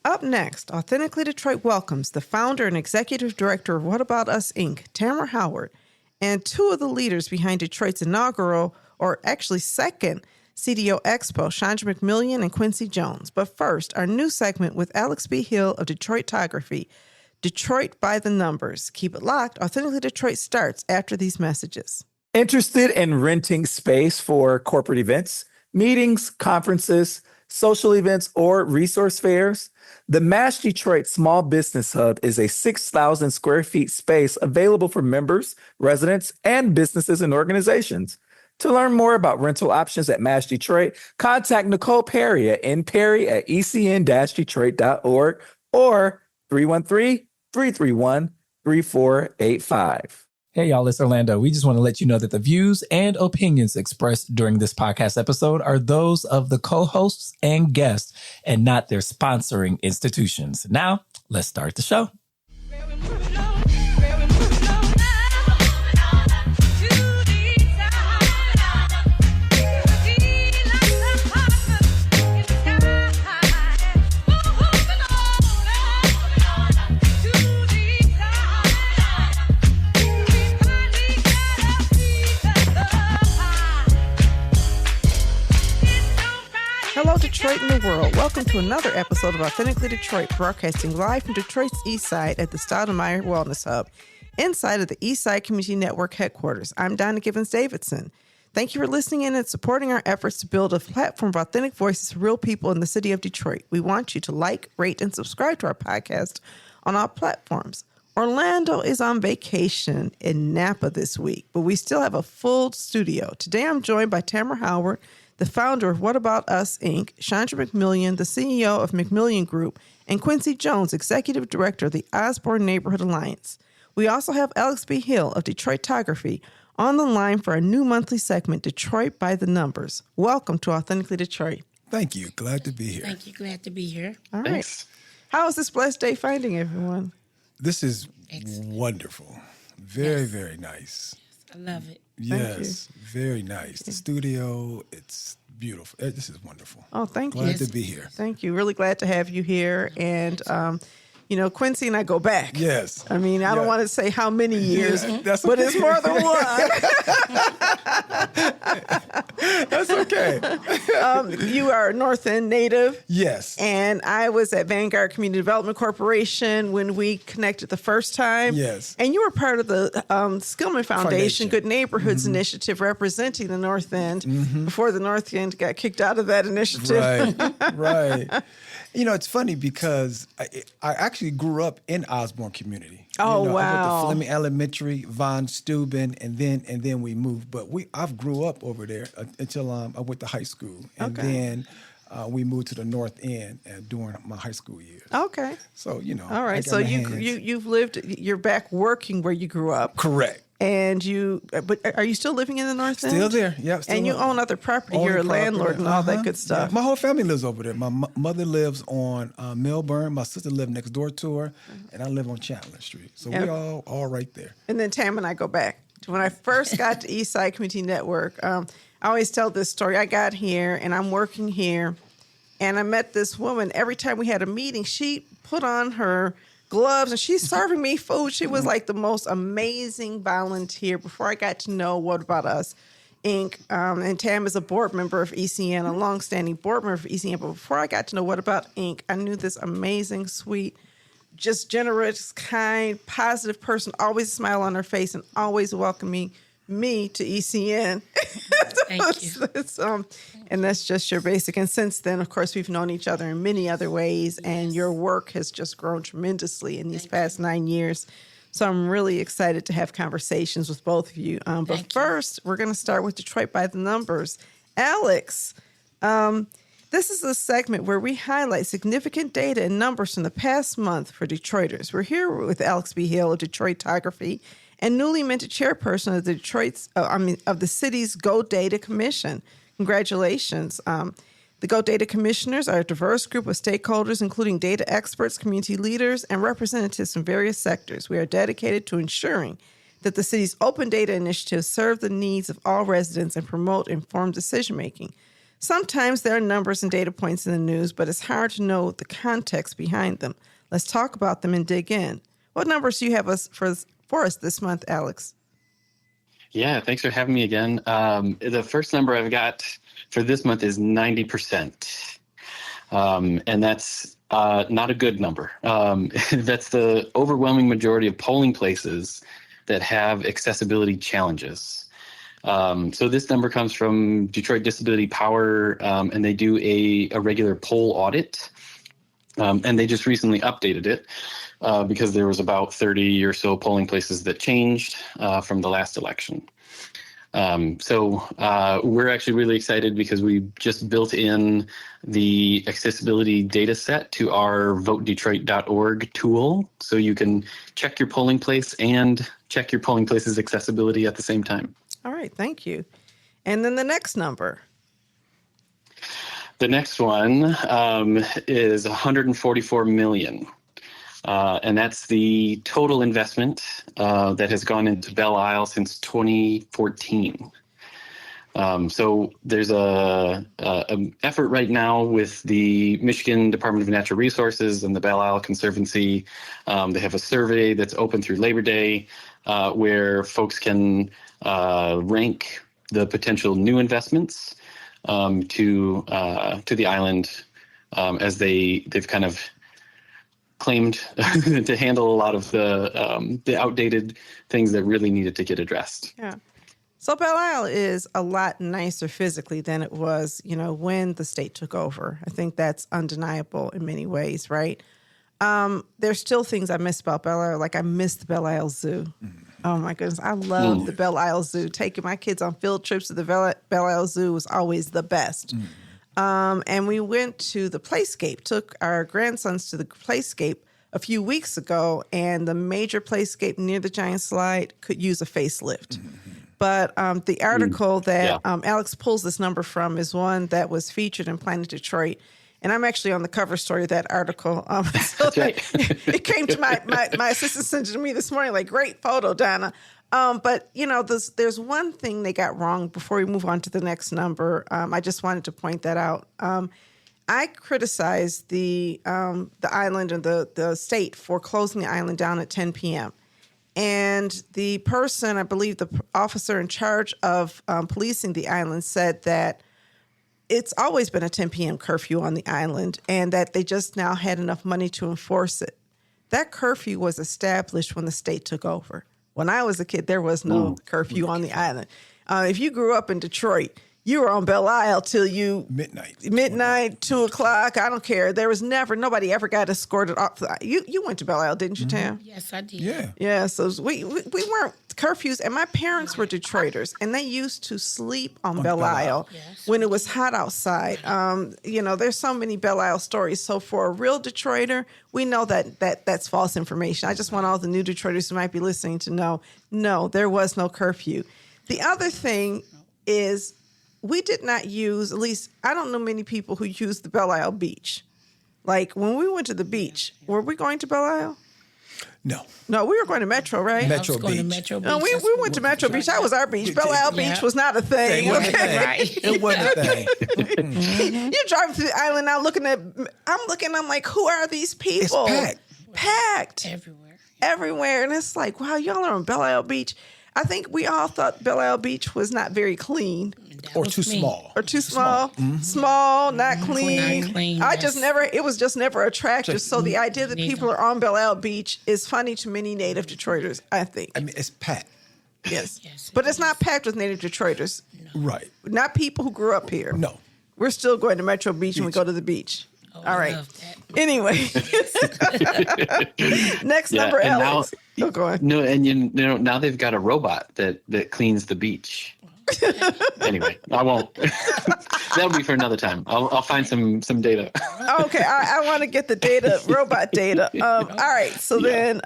Up next, Authentically Detroit welcomes the founder and executive director of What About Us, Inc., Tammara Howard, and two of the leaders behind Detroit's inaugural, or actually second, CDO Expo, Chandra McMillion and Quincy Jones. But first, our new segment with Alex B. Hill of Detroitography, Detroit by the Numbers. Keep it locked. Authentically Detroit starts after these messages. Interested in renting space for corporate events, meetings, conferences, social events, or resource fairs? The Mash Detroit Small Business Hub is a 6,000 square feet space available for members, residents, and businesses and organizations. To learn more about rental options at Mash Detroit, contact Nicole Perry at nperry@ecn-detroit.org or 313-331-3485. Hey, y'all, it's Orlando. We just want to let you know that the views and opinions expressed during this podcast episode are those of the co-hosts and guests and not their sponsoring institutions. Now, let's start the show. Hello, Detroit and the world. Welcome to another episode of Authentically Detroit, broadcasting live from Detroit's East Side at the Stoudemire Wellness Hub, inside of the East Side Community Network headquarters. I'm Donna Gibbons-Davidson. Thank you for listening in and supporting our efforts to build a platform of authentic voices for real people in the city of Detroit. We want you to like, rate, and subscribe to our podcast on all platforms. Orlando is on vacation in Napa this week, but we still have a full studio. Today I'm joined by Tammara Howard, the founder of What About Us, Inc., Chandra McMillion, the CEO of McMillion Group, and Quincy Jones, executive director of the Osborne Neighborhood Alliance. We also have Alex B. Hill of Detroitography on the line for our new monthly segment, Detroit by the Numbers. Welcome to Authentically Detroit. Thank you. Glad to be here. Thank you. Glad to be here. All right. Thanks. How is this blessed day finding everyone? This is Excellent. wonderful. Very, Yes. very nice. I love it. Yes, very nice. The studio, it's beautiful. This is wonderful. Oh, thank you. Glad to be here. Thank you. Really glad to have you here. And, Quincy and I go back. Yes. I mean, I don't Yeah. want to say how many years, That's but okay. it's more than one. That's okay. You are a North End native. Yes. And I was at Vanguard Community Development Corporation when we connected the first time. Yes. And you were part of the Skillman Foundation Good Neighborhoods Mm-hmm. Initiative representing the North End before the North End got kicked out of that initiative. Right. You know, it's funny because I actually grew up in Osborne community. Oh, I went wow. to Fleming Elementary, Von Steuben, and then we moved. But I've grew up over there until I went to high school, and then we moved to the North End during my high school years. Okay. So All right. So you've lived. You're back working where you grew up. Correct. And but are you still living in the North End? Still there, yeah. And you own other property. You're a landlord and all that good stuff. Yeah. My whole family lives over there. My mother lives on Melbourne. My sister lives next door to her, and I live on Chandler Street. So we all right there. And then Tam and I go back to when I first got to East Side Community Network. I always tell this story. I got here and I'm working here, and I met this woman. Every time we had a meeting, she put on her gloves and she's serving me food. She was like the most amazing volunteer before I got to know What About Us, Inc. And Tam is a board member of ECN, a longstanding board member of ECN. But before I got to know What About Inc., I knew this amazing, sweet, just generous, kind, positive person, always a smile on her face and always welcoming me to ECN. Thank you. And that's just your basic. And since then, of course, we've known each other in many other ways, and your work has just grown tremendously in these past 9 years. So I'm really excited to have conversations with both of you. But first, we're going to start with Detroit by the Numbers. Alex, this is a segment where we highlight significant data and numbers from the past month for Detroiters. We're here with Alex B. Hill of Detroitography and newly minted chairperson of the city's Go Data Commission. Congratulations. The Go Data Commissioners are a diverse group of stakeholders, including data experts, community leaders, and representatives from various sectors. We are dedicated to ensuring that the city's open data initiatives serve the needs of all residents and promote informed decision-making. Sometimes there are numbers and data points in the news, but it's hard to know the context behind them. Let's talk about them and dig in. What numbers do you have for us this month, Alex? Yeah, thanks for having me again. The first number I've got for this month is 90%. And that's not a good number. That's the overwhelming majority of polling places that have accessibility challenges. So this number comes from Detroit Disability Power, and they do a regular poll audit. And they just recently updated it because there was about 30 or so polling places that changed from the last election. So we're actually really excited because we just built in the accessibility data set to our votedetroit.org tool. So you can check your polling place and check your polling place's accessibility at the same time. All right, thank you. And then the next number. The next one is 144 million. And that's the total investment that has gone into Belle Isle since 2014. So there's an effort right now with the Michigan Department of Natural Resources and the Belle Isle Conservancy. They have a survey that's open through Labor Day where folks can rank the potential new investments to the island as they've kind of claimed to handle a lot of the outdated things that really needed to get addressed. Yeah. So Belle Isle is a lot nicer physically than it was, when the state took over. I think that's undeniable in many ways, right? There's still things I miss about Belle Isle. Like I miss the Belle Isle Zoo. Oh my goodness. I love the Belle Isle Zoo. Taking my kids on field trips to the Belle Isle Zoo was always the best. And we went to the Playscape, took our grandsons to the Playscape a few weeks ago, and the major Playscape near the Giant Slide could use a facelift. But the article that Alex pulls this number from is one that was featured in Planet Detroit. And I'm actually on the cover story of that article. It came to my assistant sent it to me this morning, like, great photo, Donna. But, there's one thing they got wrong before we move on to the next number. I just wanted to point that out. I criticized the island and the state for closing the island down at 10 p.m. And the person, I believe the officer in charge of policing the island, said that it's always been a 10 p.m. curfew on the island and that they just now had enough money to enforce it. That curfew was established when the state took over. When I was a kid, there was no curfew on the island. If you grew up in Detroit, you were on Belle Isle till midnight, 2 o'clock. I don't care. There was nobody ever got escorted off. You went to Belle Isle, didn't you, Tam? Yes, I did. Yeah. So we weren't curfews, and my parents were Detroiters, and they used to sleep on Belle Isle when it was hot outside. There's so many Belle Isle stories. So for a real Detroiter, we know that's false information. I just want all the new Detroiters who might be listening to know, no, there was no curfew. The other thing is, we did not use, at least I don't know many people who used the Belle Isle Beach. Like when we went to the beach, were we going to Belle Isle? No, we were going to Metro, right? Metro Beach. No, we went to Metro Beach. That was our beach. Belle Isle Beach was not a thing. It wasn't a thing. You're driving through the island now I'm like, who are these people? It's Packed. Everywhere. And it's like, wow, y'all are on Belle Isle Beach. I think we all thought Belle Isle Beach was not very clean. Or too small. Small, not clean. Not clean, it was just never attractive. So the idea that people are on Belle Isle Beach is funny to many native Detroiters, I think. I mean, it's packed. Yes. But it's not packed with native Detroiters. No. Right. Not people who grew up here. No. We're still going to Metro Beach when we go to the beach. All right. Anyway. Next number, Alex. Go on. No, and now they've got a robot that cleans the beach. Anyway, I won't. That'll be for another time. I'll find some data. Okay, I want to get the data, robot data. All right, so then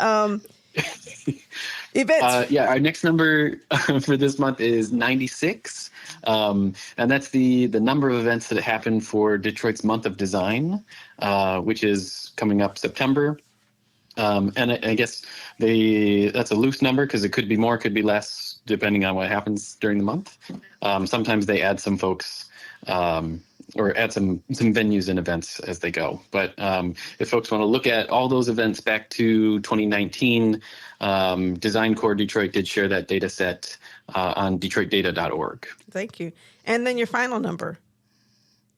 events. Our next number for this month is 96, and that's the number of events that happened for Detroit's Month of Design, which is coming up September. And I guess that's a loose number because it could be more, could be less, depending on what happens during the month. Sometimes they add some folks or at some venues and events as they go. But if folks want to look at all those events back to 2019, Design Core Detroit did share that data set on detroitdata.org. Thank you. And then your final number.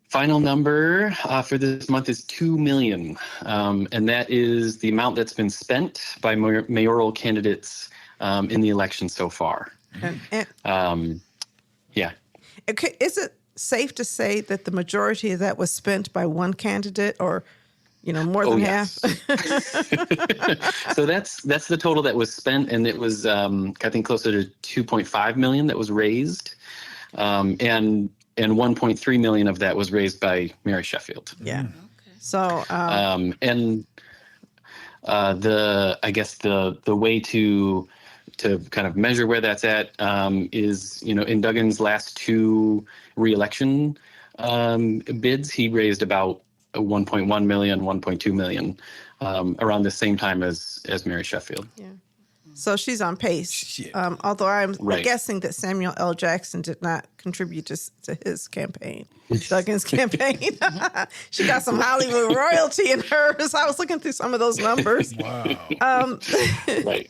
Final number for this month is 2 million. And that is the amount that's been spent by mayoral candidates in the election so far. Yeah. Okay, is it safe to say that the majority of that was spent by one candidate, or more than half? So that's the total that was spent, and it was I think closer to 2.5 million that was raised, and 1.3 million of that was raised by Mary Sheffield. Yeah. Okay. So and the way to kind of measure where that's at is, in Duggan's last two re-election bids, he raised about 1.1 million, 1.2 million around the same time as Mary Sheffield. Yeah. So she's on pace. Although I'm guessing that Samuel L. Jackson did not contribute to his campaign, Duggan's campaign. She got some Hollywood royalty in hers. I was looking through some of those numbers. Wow. Right.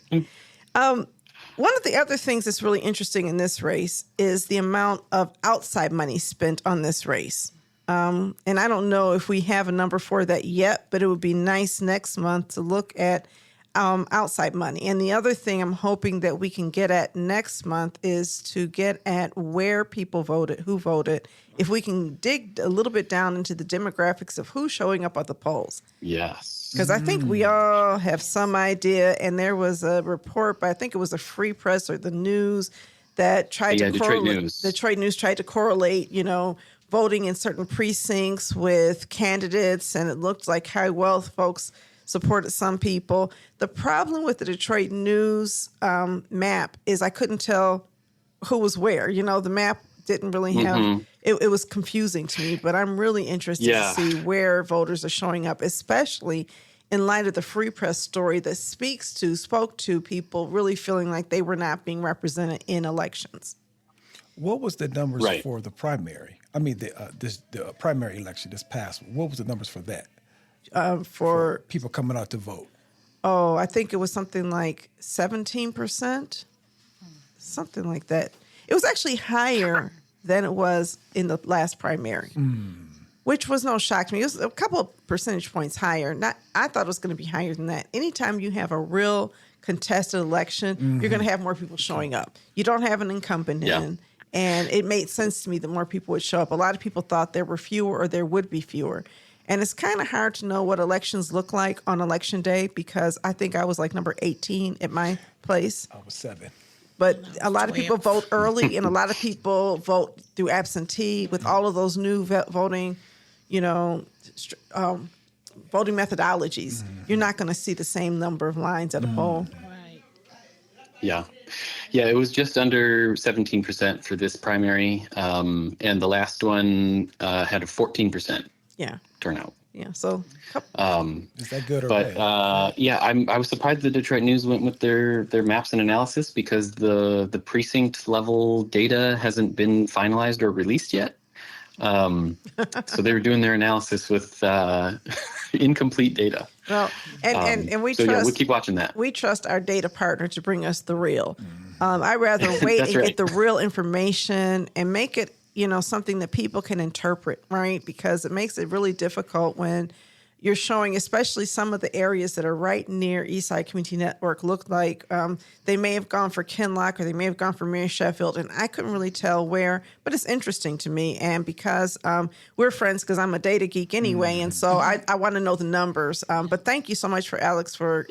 One of the other things that's really interesting in this race is the amount of outside money spent on this race. And I don't know if we have a number for that yet, but it would be nice next month to look at outside money. And the other thing I'm hoping that we can get at next month is to get at where people voted, who voted, if we can dig a little bit down into the demographics of who's showing up at the polls. Yes. Because I think we all have some idea, and there was a report, but I think it was the Free Press or the News that tried to correlate. Detroit News tried to correlate, voting in certain precincts with candidates, and it looked like high wealth folks supported some people. The problem with the Detroit News map is I couldn't tell who was where. The map didn't really have, it was confusing to me, but I'm really interested to see where voters are showing up, especially in light of the Free Press story that spoke to people really feeling like they were not being represented in elections. What was the numbers for the primary? I mean, the primary election this past. What was the numbers for that? For people coming out to vote? Oh, I think it was something like 17%, something like that. It was actually higher than it was in the last primary, which was no shock to me. It was a couple of percentage points higher. I thought it was going to be higher than that. Anytime you have a real contested election, you're going to have more people showing up. You don't have an incumbent in. And it made sense to me that more people would show up. A lot of people thought there were fewer or there would be fewer. And it's kind of hard to know what elections look like on election day because I think I was like number 18 at my place. I was 7. But a lot of people vote early and a lot of people vote through absentee with all of those new voting, voting methodologies. You're not going to see the same number of lines at a poll. Right. Yeah. Yeah, it was just under 17% for this primary. And the last one had a 14% turnout. Yeah, so is that good or bad? But I was surprised the Detroit News went with their maps and analysis because the precinct level data hasn't been finalized or released yet. So they were doing their analysis with incomplete data. Well, and we trust. Yeah, we'll keep watching that. We trust our data partner to bring us the real. I'd rather wait and get the real information and make it, something that people can interpret, right? Because it makes it really difficult when you're showing, especially some of the areas that are right near Eastside Community Network look like they may have gone for Kinloch or they may have gone for Mary Sheffield, and I couldn't really tell where, but it's interesting to me. And because we're friends, because I'm a data geek anyway, and so I want to know the numbers. But thank you so much for Alex for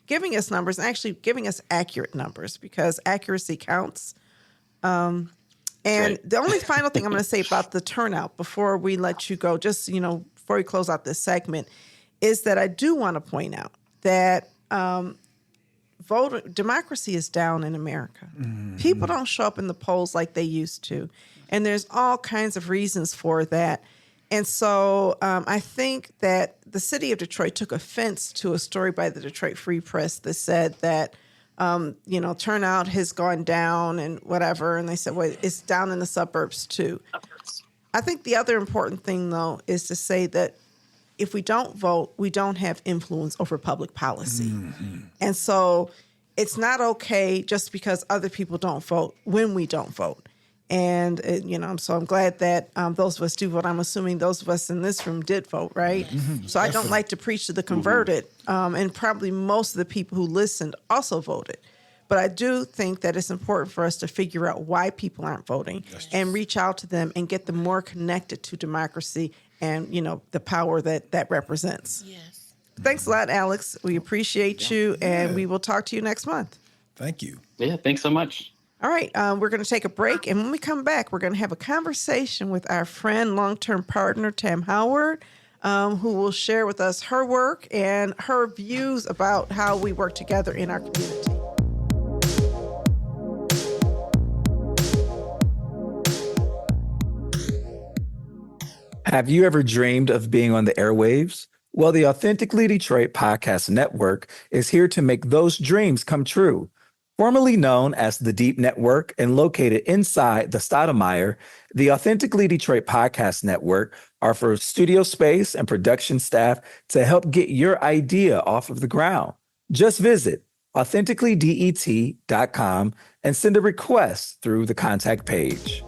giving us numbers and actually giving us accurate numbers because accuracy counts. And the only final thing I'm going to say about the turnout before we let you go, just, before we close out this segment, is that I do want to point out that democracy is down in America. People don't show up in the polls like they used to. And there's all kinds of reasons for that. And so I think that the city of Detroit took offense to a story by the Detroit Free Press that said that turnout has gone down and whatever. And they said, well, it's down in the suburbs too. I think the other important thing, though, is to say that if we don't vote, we don't have influence over public policy. Mm-hmm. And so it's not okay just because other people don't vote when we don't vote. And, so I'm glad that those of us do vote. I'm assuming those of us in this room did vote, right? Mm-hmm. So I don't like to preach to the converted. And probably most of the people who listened also voted. But I do think that it's important for us to figure out why people aren't voting and reach out to them and get them more connected to democracy and, the power that represents. Yes. Thanks a lot, Alex. We appreciate you, and we will talk to you next month. Thank you. Yeah, thanks so much. All right, we're going to take a break, and when we come back, we're going to have a conversation with our friend, long-term partner, Tammara Howard, who will share with us her work and her views about how we work together in our community. Have you ever dreamed of being on the airwaves? Well, the Authentically Detroit Podcast Network is here to make those dreams come true. Formerly known as the Deep Network and located inside the Stoudemire, the Authentically Detroit Podcast Network offers studio space and production staff to help get your idea off of the ground. Just visit authenticallydet.com and send a request through the contact page.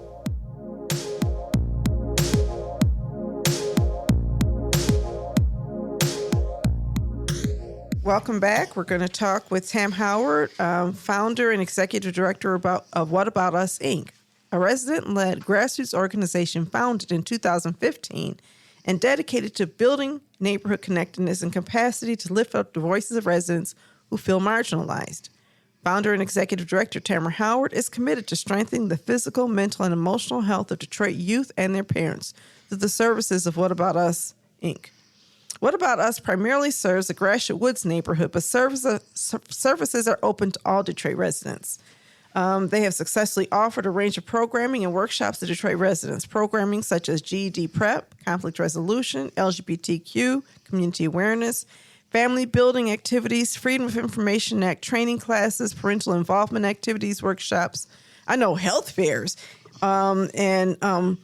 Welcome back. We're going to talk with Tammara Howard, founder and executive director of What About Us, Inc., a resident-led grassroots organization founded in 2015 and dedicated to building neighborhood connectedness and capacity to lift up the voices of residents who feel marginalized. Founder and executive director Tammara Howard is committed to strengthening the physical, mental, and emotional health of Detroit youth and their parents through the services of What About Us, Inc. What About Us primarily serves the Gratiot Woods neighborhood, but services are open to all Detroit residents. They have successfully offered a range of programming and workshops to Detroit residents, programming such as GED prep, conflict resolution, LGBTQ, community awareness, family building activities, Freedom of Information Act training classes, parental involvement activities, workshops. I know health fairs, and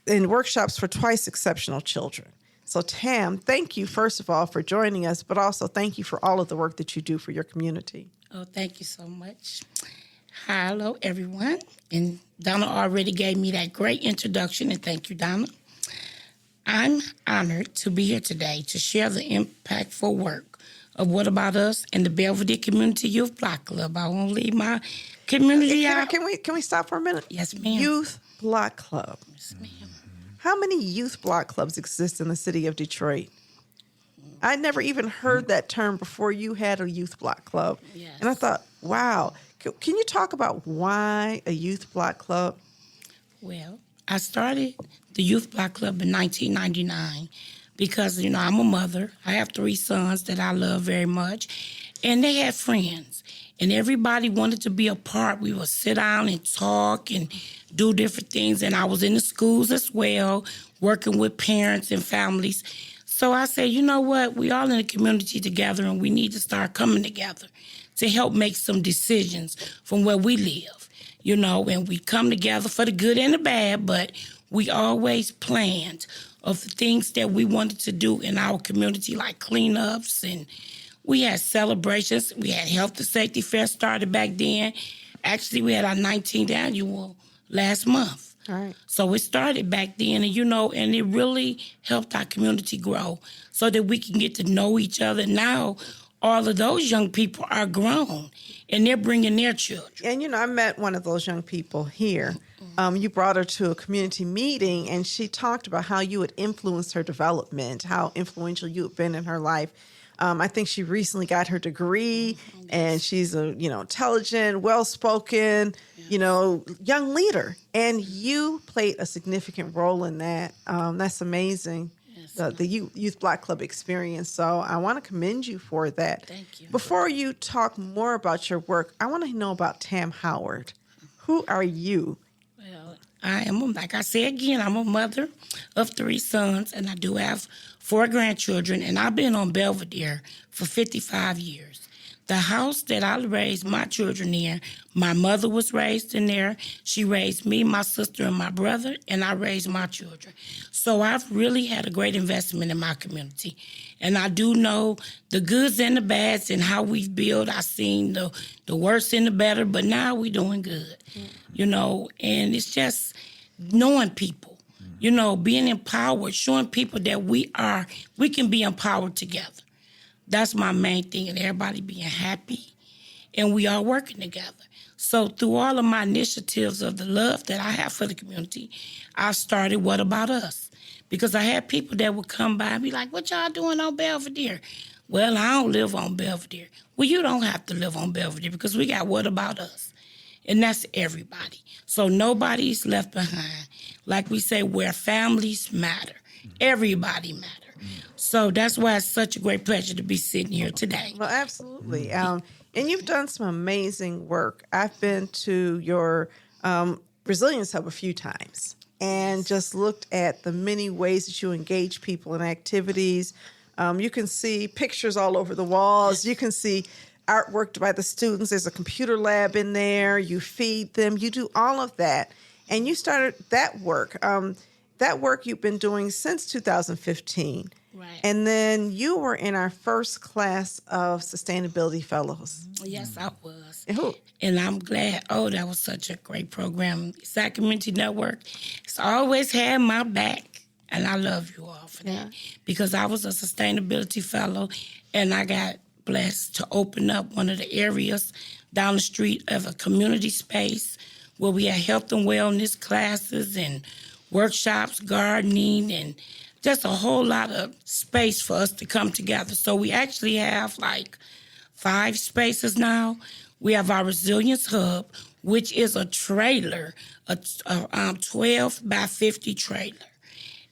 workshops for twice exceptional children. So, Tam, thank you, first of all, for joining us, but also thank you for all of the work that you do for your community. Oh, thank you so much. Hello, everyone. And Donna already gave me that great introduction, and thank you, Donna. I'm honored to be here today to share the impactful work of What About Us and the Belvedere Community Youth Block Club. I won't leave my community out. Can we stop for a minute? Yes, ma'am. Youth Block Club. Yes, ma'am. How many youth block clubs exist in the city of Detroit? I never even heard that term before you had a youth block club. Yes. And I thought, wow. Can you talk about why a youth block club? Well, I started the Youth Block Club in 1999 because, I'm a mother. I have 3 sons that I love very much. And they had friends. And everybody wanted to be a part. We would sit down and talk and do different things. And I was in the schools as well, working with parents and families. So I said, you know what? We all in the community together, and we need to start coming together to help make some decisions from where we live. And we come together for the good and the bad, but we always planned of the things that we wanted to do in our community, like cleanups, and we had celebrations. We had Health and Safety Fair started back then. Actually, we had our 19th annual last month. All right. So it started back then, and it really helped our community grow so that we can get to know each other. Now, all of those young people are grown, and they're bringing their children. And, I met one of those young people here. You brought her to a community meeting, and she talked about how you had influenced her development, how influential you had been in her life. I think she recently got her degree, and she's a, intelligent, well-spoken, young leader. And you played a significant role in that. That's amazing, the Youth Block Club experience. So I want to commend you for that. Thank you. Before you talk more about your work, I want to know about Tammara Howard. Who are you? Well, I am, like I said again, I'm a mother of 3 sons, and I do have 4 grandchildren, and I've been on Belvedere for 55 years. The house that I raised my children in, my mother was raised in there. She raised me, my sister, and my brother, and I raised my children. So I've really had a great investment in my community. And I do know the goods and the bads and how we've built. I've seen the worst and the better, but now we're doing good, you know. And it's just knowing people, you know, being empowered, showing people that we can be empowered together. That's my main thing, and everybody being happy, and we are working together. So through all of my initiatives of the love that I have for the community, I started What About Us? Because I had people that would come by and be like, what y'all doing on Belvedere? Well, I don't live on Belvedere. Well, you don't have to live on Belvedere because we got What About Us? And that's everybody. So nobody's left behind. Like we say, where families matter. Everybody matters. So that's why it's such a great pleasure to be sitting here today. Well, absolutely. And you've done some amazing work. I've been to your Resilience Hub a few times and just looked at the many ways that you engage people in activities. You can see pictures all over the walls. You can see artwork by the students. There's a computer lab in there. You feed them. You do all of that. And you started that work. That work you've been doing since 2015. Right. And then you were in our first class of sustainability fellows. Yes, I was. Who? And I'm glad. Oh, that was such a great program. Eastside Community Network. It's always had my back. And I love you all for that. Because I was a sustainability fellow and I got blessed to open up one of the areas down the street of a community space where we had health and wellness classes and workshops, gardening, and just a whole lot of space for us to come together. So we actually have like 5 spaces now. We have our Resilience Hub, which is a trailer, a 12 by 50 trailer.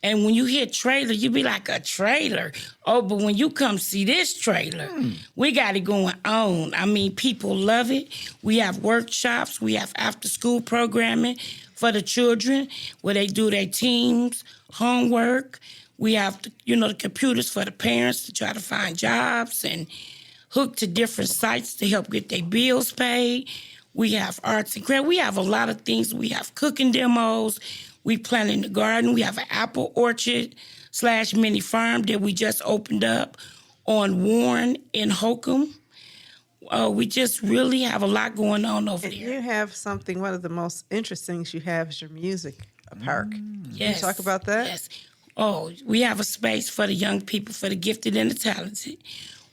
And when you hear trailer, you be like, a trailer? Oh, but when you come see this trailer, we got it going on. I mean, people love it. We have workshops. We have after-school programming for the children where they do their teams, homework. We have, the computers for the parents to try to find jobs and hook to different sites to help get their bills paid. We have arts and crafts. We have a lot of things. We have cooking demos. We plant in the garden. We have an apple orchard / mini farm that we just opened up on Warren in Holcomb. We just really have a lot going on over there. You have something, one of the most interesting things you have is your music park. Yes. Can you talk about that? Yes. Oh, we have a space for the young people, for the gifted and the talented,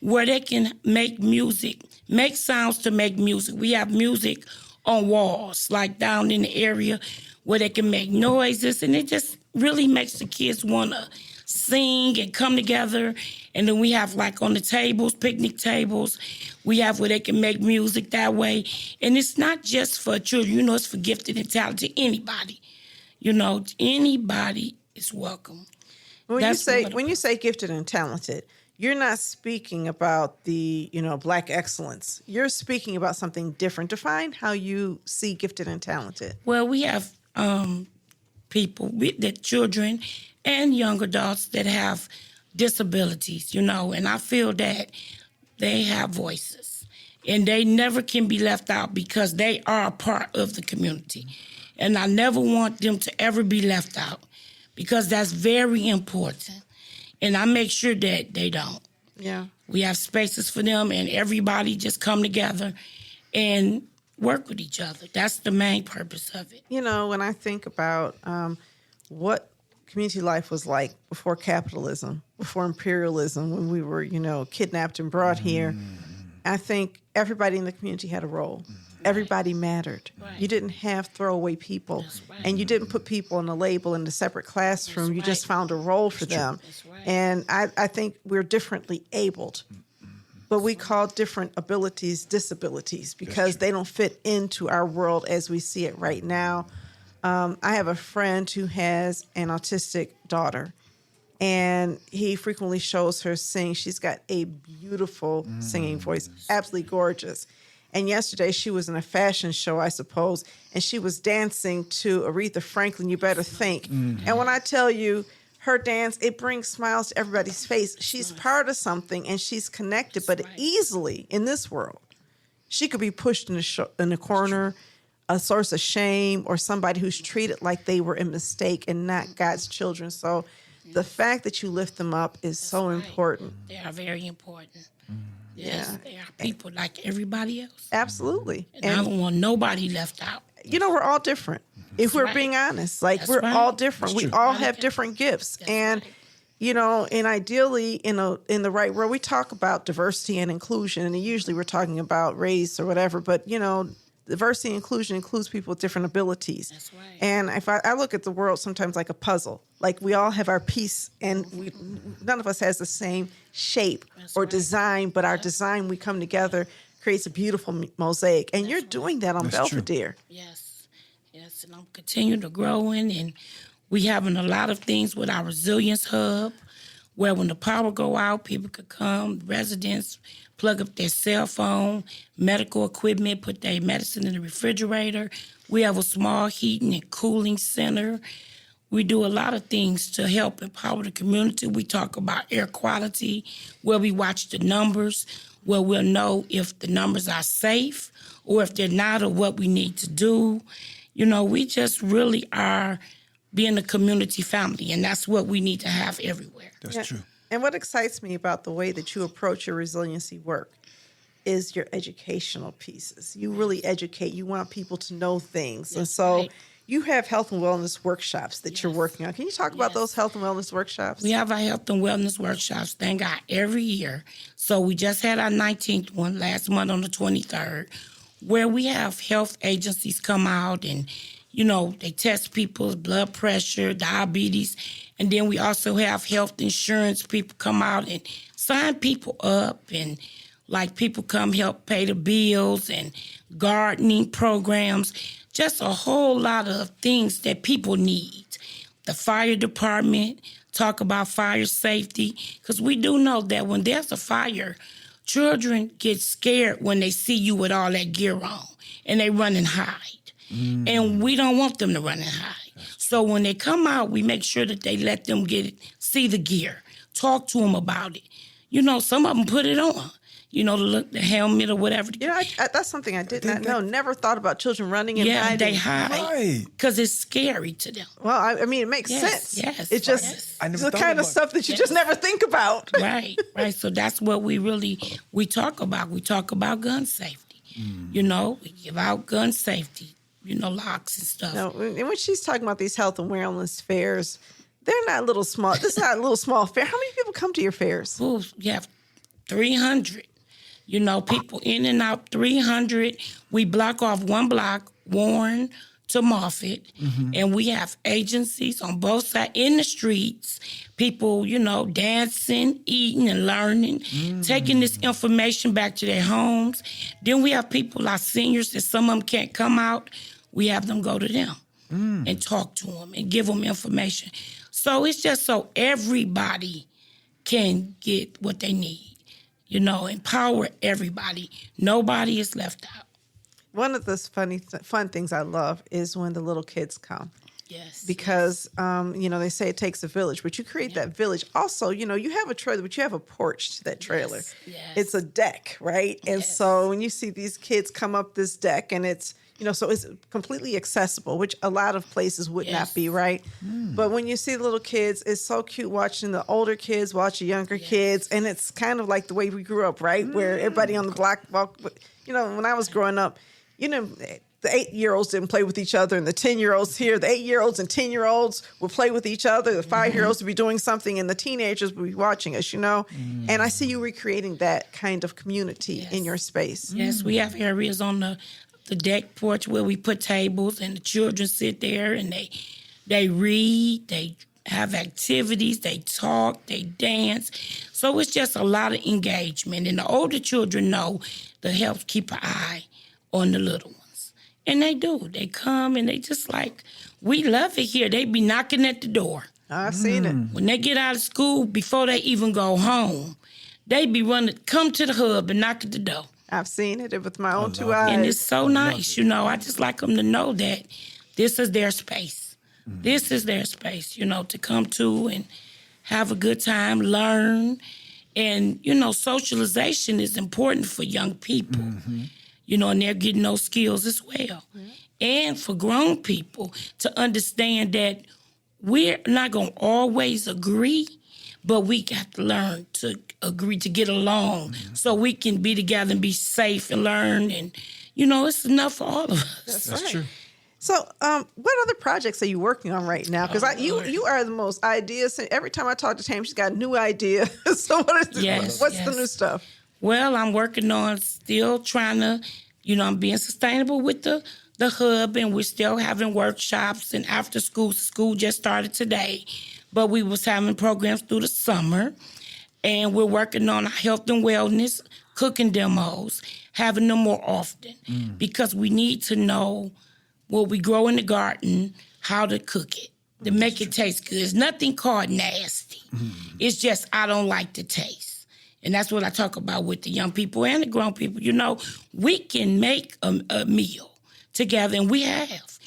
where they can make music, make sounds to make music. We have music on walls, like down in the area where they can make noises, and it just really makes the kids want to sing and come together. And then we have, like, on the tables, picnic tables, we have where they can make music that way. And it's not just for children, it's for gifted and talented, anybody. Anybody is welcome. When you say gifted and talented, you're not speaking about the, Black excellence. You're speaking about something different. Define how you see gifted and talented. Well, we have people, that children and young adults that have disabilities, and I feel that they have voices and they never can be left out because they are a part of the community. And I never want them to ever be left out because that's very important. And I make sure that they don't. Yeah. We have spaces for them and everybody just come together and work with each other. That's the main purpose of it. When I think about what community life was like before capitalism, before imperialism, when we were, kidnapped and brought here, I think everybody in the community had a role. Everybody mattered. Right. You didn't have throwaway people. Right. And you didn't put people on a label in a separate classroom. That's you just found a role for them. Right. And I think we're differently abled. But we call different abilities disabilities because they don't fit into our world as we see it right now. I have a friend who has an autistic daughter, and he frequently shows her sing. She's got a beautiful singing voice, absolutely gorgeous. And yesterday she was in a fashion show, I suppose, and she was dancing to Aretha Franklin, You Better Think. And when I tell you, her dance, it brings smiles to everybody's face. She's part of something and she's connected, but easily in this world, she could be pushed in a corner, a source of shame, or somebody who's treated like they were a mistake and not God's children. So the fact that you lift them up is so important. They are very important. Yes, they are people like everybody else. Absolutely. And I don't want nobody left out. You know, we're all different. If we're being honest, like we're all different. We all have different gifts. And, you know, and ideally in the right world, we talk about diversity and inclusion. And usually we're talking about race or whatever. But, you know, diversity and inclusion includes people with different abilities. That's right. And if I look at the world sometimes like a puzzle, like we all have our piece and none of us has the same shape or design, but our design, we come together, creates a beautiful mosaic. And you're doing that on Belvedere. Yes, and I'm continuing to growing, and we having a lot of things with our resilience hub, where when the power go out, people could come, residents plug up their cell phone, medical equipment, put their medicine in the refrigerator. We have a small heating and cooling center. We do a lot of things to help empower the community. We talk about air quality, where we watch the numbers, where we'll know if the numbers are safe or if they're not, or what we need to do. You know, we just really are being a community family, and that's what we need to have everywhere. That's true. And what excites me about the way that you approach your resiliency work is your educational pieces. You really educate. You want people to know things. And so you have health and wellness workshops that you're working on. Can you talk about those health and wellness workshops? We have our health and wellness workshops, thank God, every year. So we just had our 19th one last month on the 23rd, where we have health agencies come out and, you know, they test people's blood pressure, diabetes, and then we also have health insurance people come out and sign people up, and like people come help pay the bills, and gardening programs, just a whole lot of things that people need. The fire department, talk about fire safety, because we do know that when there's a fire, children get scared when they see you with all that gear on, and they run and hide. And we don't want them to run and hide. So when they come out, we make sure that they let them see the gear, talk to them about it. You know, some of them put it on, you know, the helmet or whatever. You know, that's something I did not know. Never thought about children running and hiding. They hide because it's scary to them. Well, I mean, it makes sense. Yes, it's just the kind of stuff that you just never think about. Right. So that's what we talk about. We talk about gun safety. You know, we give out gun safety, you know, locks and stuff. No, and when she's talking about these health and wellness fairs, they're not little small. This is not a little small fair. How many people come to your fairs? Ooh, you have 300. You know, people in and out, 300. We block off one block, Warren to Moffett, and we have agencies on both sides in the streets, people, you know, dancing, eating, and learning, taking this information back to their homes. Then we have people, our seniors, that some of them can't come out. We have them go to them and talk to them and give them information. So it's just so everybody can get what they need. You know, empower everybody. Nobody is left out. One of the fun things I love is when the little kids come. Yes. Because, you know, they say it takes a village, but you create that village. Also, you know, you have a trailer, but you have a porch to that trailer. Yes. It's a deck, right? And so when you see these kids come up this deck, and it's, you know, so it's completely accessible, which a lot of places would not be, right? But when you see the little kids, it's so cute watching the older kids watch the younger kids. And it's kind of like the way we grew up, right? Where everybody on the block you know, when I was growing up, you know, the 8-year-olds didn't play with each other, and the 10-year-olds here, the 8-year-olds and 10-year-olds would play with each other. The 5-year-olds would be doing something, and the teenagers would be watching us, you know? And I see you recreating that kind of community in your space. Yes, we have areas on the deck porch where we put tables, and the children sit there, and they read, they have activities, they talk, they dance. So it's just a lot of engagement. And the older children know to help keep an eye on the little ones. And they do. They come and they just like, we love it here. They be knocking at the door. I've seen it. When they get out of school, before they even go home, they be running, come to the hub and knock at the door. I've seen it with my own 2 eyes. And it's so nice, you know. I just like them to know that this is their space. This is their space, to come to and have a good time, learn. And, socialization is important for young people, and they're getting those skills as well. And for grown people to understand that we're not going to always agree, but we got to learn to agree to get along so we can be together and be safe and learn. And, it's enough for all of us. That's right. true. So, what other projects are you working on right now? Because you are the most ideas. Every time I talk to Tam, she's got a new idea. So, what's the new stuff? Well, I'm working on still trying to, I'm being sustainable with the hub, and we're still having workshops and after school. School just started today, but we was having programs through the summer, and we're working on health and wellness, cooking demos, having them more often because we need to know what we grow in the garden, how to cook it, to make it taste good. It's nothing called nasty. It's just I don't like the taste. And that's what I talk about with the young people and the grown people. We can make a meal together, and we have.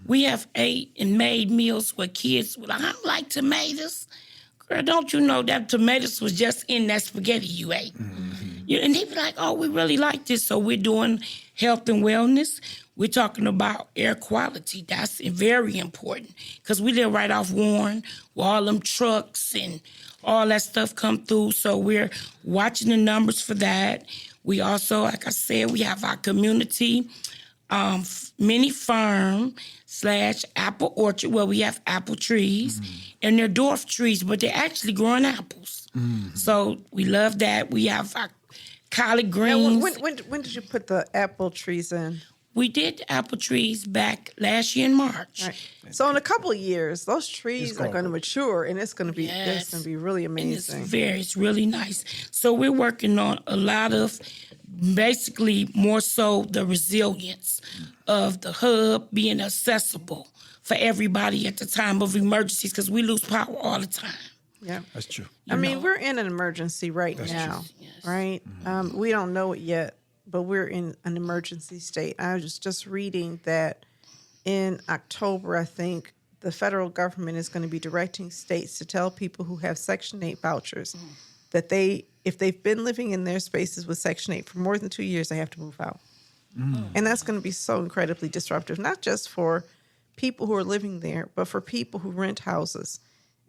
We have ate and made meals where kids were like, I don't like tomatoes. Girl, don't you know that tomatoes was just in that spaghetti you ate? And they be like, oh, we really like this. So we're doing health and wellness. We're talking about air quality. That's very important because we live right off Warren where all them trucks and all that stuff come through. So we're watching the numbers for that. We also, like I said, we have our community mini farm / apple orchard where we have apple trees and they're dwarf trees, but they're actually growing apples. So we love that. We have our collard greens. Now, when did you put the apple trees in? We did apple trees back last year in March. Right. So in a couple of years, those trees are going to mature, and it's going to be really amazing. It's really nice. So we're working on a lot of, basically more so the resilience of the hub being accessible for everybody at the time of emergencies because we lose power all the time. Yeah, That's true. I mean, we're in an emergency right now, right? We don't know it yet, but we're in an emergency state. I was just reading that in October, I think, the federal government is going to be directing states to tell people who have Section 8 vouchers that if they've been living in their spaces with Section 8 for more than 2 years, they have to move out. And that's going to be so incredibly disruptive, not just for people who are living there, but for people who rent houses.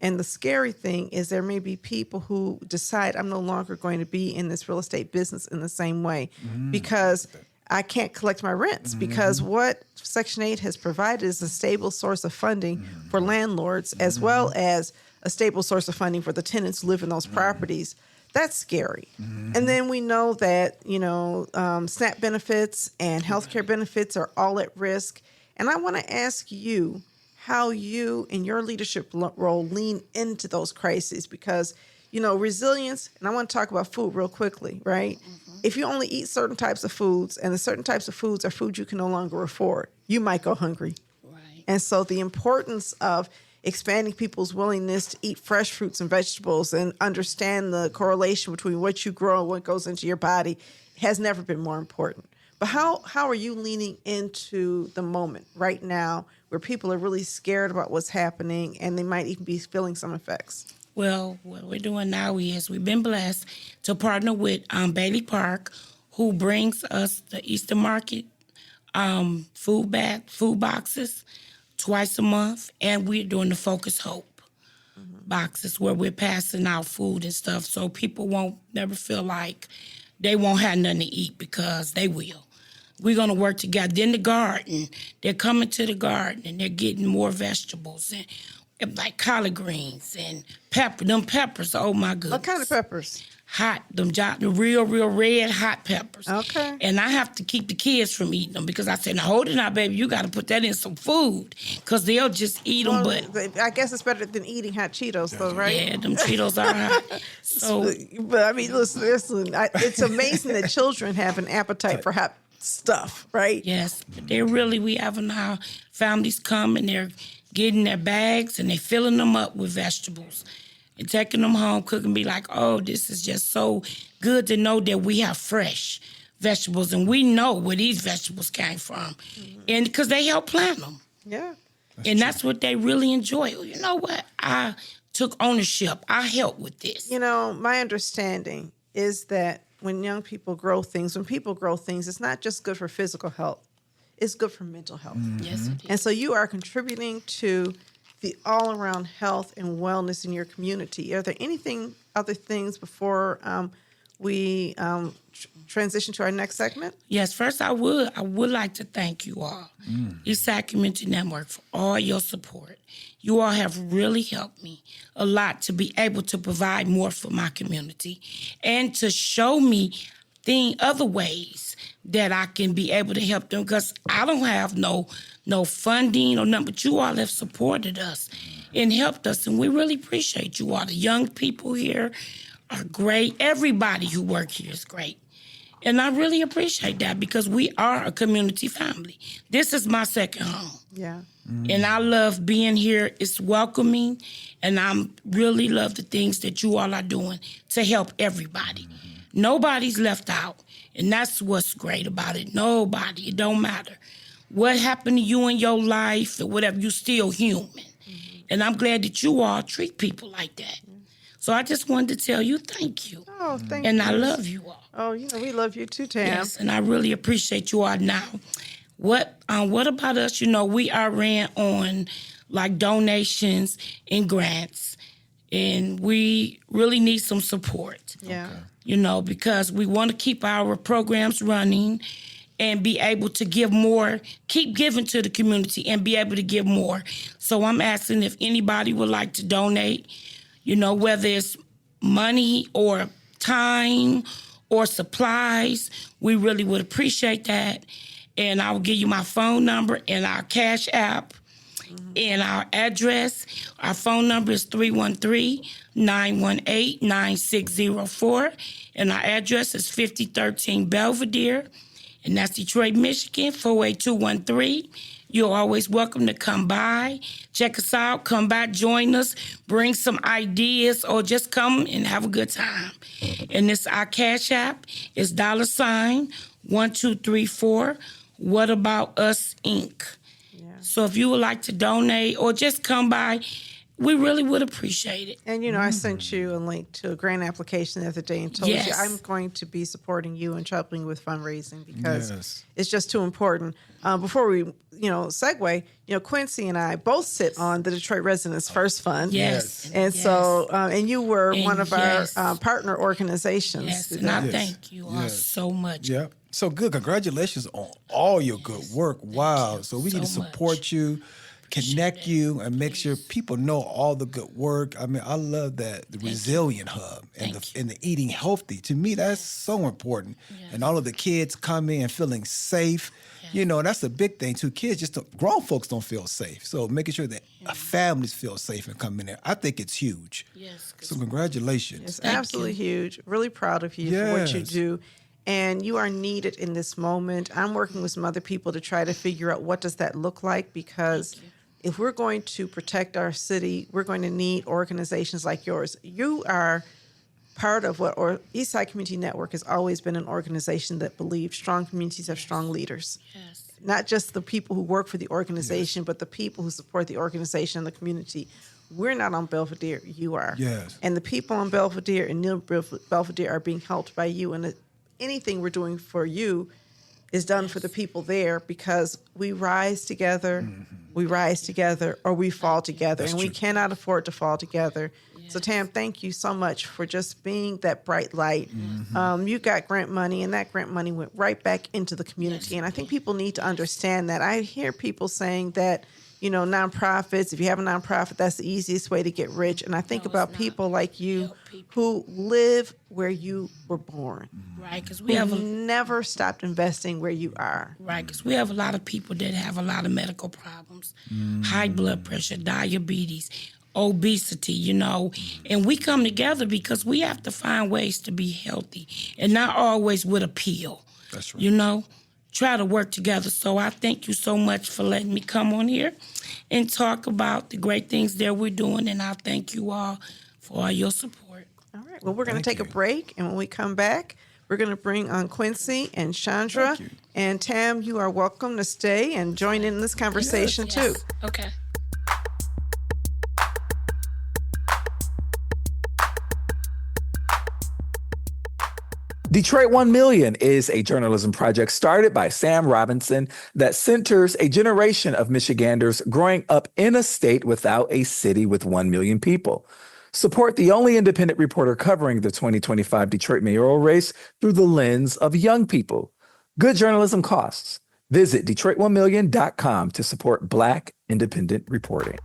And the scary thing is there may be people who decide I'm no longer going to be in this real estate business in the same way because I can't collect my rents because what Section 8 has provided is a stable source of funding for landlords as well as a stable source of funding for the tenants who live in those properties. That's scary. And then we know that, SNAP benefits and healthcare benefits are all at risk. And I want to ask you how you, in your leadership role, lean into those crises because, resilience, and I want to talk about food real quickly, right? If you only eat certain types of foods and the certain types of foods are food you can no longer afford, you might go hungry. Right. And so the importance of expanding people's willingness to eat fresh fruits and vegetables and understand the correlation between what you grow and what goes into your body has never been more important. But how are you leaning into the moment right now where people are really scared about what's happening and they might even be feeling some effects? Well, what we're doing now is we've been blessed to partner with Bailey Park, who brings us the Easter Market food boxes twice a month, and we're doing the Focus Hope boxes where we're passing out food and stuff so people won't never feel like they won't have nothing to eat because they will. We're going to work together. In the garden, they're coming to the garden and they're getting more vegetables and like collard greens and peppers. Oh my goodness. What kind of peppers? Hot, the real red hot peppers. Okay. And I have to keep the kids from eating them because I said, now hold it now, baby, you got to put that in some food because they'll just eat them. But I guess it's better than eating hot Cheetos, though, right? Yeah, them Cheetos are hot. So, but I mean, listen, it's amazing that children have an appetite for hot stuff, right? Yes, but we having our families come and they're getting their bags and they're filling them up with vegetables and taking them home, cooking, be like, oh, this is just so good to know that we have fresh vegetables and we know where these vegetables came from. And because they help plant them. Yeah. That's what they really enjoy. You know what? I took ownership. I helped with this. You know, my understanding is that when young people grow things, it's not just good for physical health. It's good for mental health. Yes, it is. And so you are contributing to the all-around health and wellness in your community. Are there other things before we transition to our next segment? Yes, first I would like to thank you all, Eastside Community Network, for all your support. You all have really helped me a lot to be able to provide more for my community and to show me other ways that I can be able to help them, because I don't have no funding or nothing, but you all have supported us and helped us, and we really appreciate you all. The young people here are great. Everybody who works here is great. And I really appreciate that, because we are a community family. This is my second home. Yeah. And I love being here. It's welcoming, and I really love the things that you all are doing to help everybody. Nobody's left out, and that's what's great about it. Nobody. It don't matter what happened to you in your life or whatever. You're still human. And I'm glad that you all treat people like that. So I just wanted to tell you thank you. Oh, thank you. And I love you all. Oh, we love you too, Tam. Yes, and I really appreciate you all. Now, what about us? We are ran on like donations and grants, and we really need some support. Yeah. Because we want to keep our programs running and be able to give more, keep giving to the community and be able to give more. So I'm asking if anybody would like to donate, whether it's money or time or supplies. We really would appreciate that. And I will give you my phone number and our Cash App and our address. Our phone number is 313-918-9604. And our address is 5013 Belvedere. And that's Detroit, Michigan, 48213. You're always welcome to come by, check us out, come by, join us, bring some ideas, or just come and have a good time. And our Cash App is $1234. What About Us, Inc. Yeah. So if you would like to donate or just come by, we really would appreciate it. And, I sent you a link to a grant application the other day and told you I'm going to be supporting you and helping with fundraising because it's just too important. Before we, segue, Quincy and I both sit on the Detroit Residents First Fund. Yes. And so, and you were one of our partner organizations. Yes, and I thank you all so much. Yeah. So good. Congratulations on all your good work. Wow. So we need to support you, connect you, and make sure people know all the good work. I mean, I love that, the Resilient Hub and the eating healthy. To me, that's so important. Yes. And all of the kids coming and feeling safe. Yes. That's a big thing too. Kids grown folks don't feel safe. So making sure that families feel safe and come in there, I think it's huge. Yes. So congratulations. It's absolutely huge. Really proud of you for what you do. And you are needed in this moment. I'm working with some other people to try to figure out what does that look like, because if we're going to protect our city, we're going to need organizations like yours. You are part of what Eastside Community Network has always been, an organization that believes strong communities have strong leaders. Yes. Not just the people who work for the organization, but the people who support the organization and the community. We're not on Belvedere. You are. Yes. And the people on Belvedere and New Belvedere are being helped by you. And anything we're doing for you is done for the people there, because we rise together, or we fall together. That's true. We cannot afford to fall together. Yes. So Tam, thank you so much for just being that bright light. Mm-hmm. You got grant money, and that grant money went right back into the community. Yes. And I think people need to understand that. I hear people saying that, nonprofits, if you have a nonprofit, that's the easiest way to get rich. And I think about people like you who live where you were born. Right, because we have never stopped investing where you are. Right, because we have a lot of people that have a lot of medical problems, high blood pressure, diabetes, obesity, and we come together because we have to find ways to be healthy and not always with a pill. That's right. Try to work together. So I thank you so much for letting me come on here and talk about the great things that we're doing, and I thank you all for all your support. All right. Well, we're going to take a break, and when we come back, we're going to bring on Quincy and Chandra. And Tam, you are welcome to stay and join in this conversation too. Okay. Detroit 1 Million is a journalism project started by Sam Robinson that centers a generation of Michiganders growing up in a state without a city with 1 million people. Support the only independent reporter covering the 2025 Detroit mayoral race through the lens of young people. Good journalism costs. Visit Detroit1million.com to support Black independent reporting.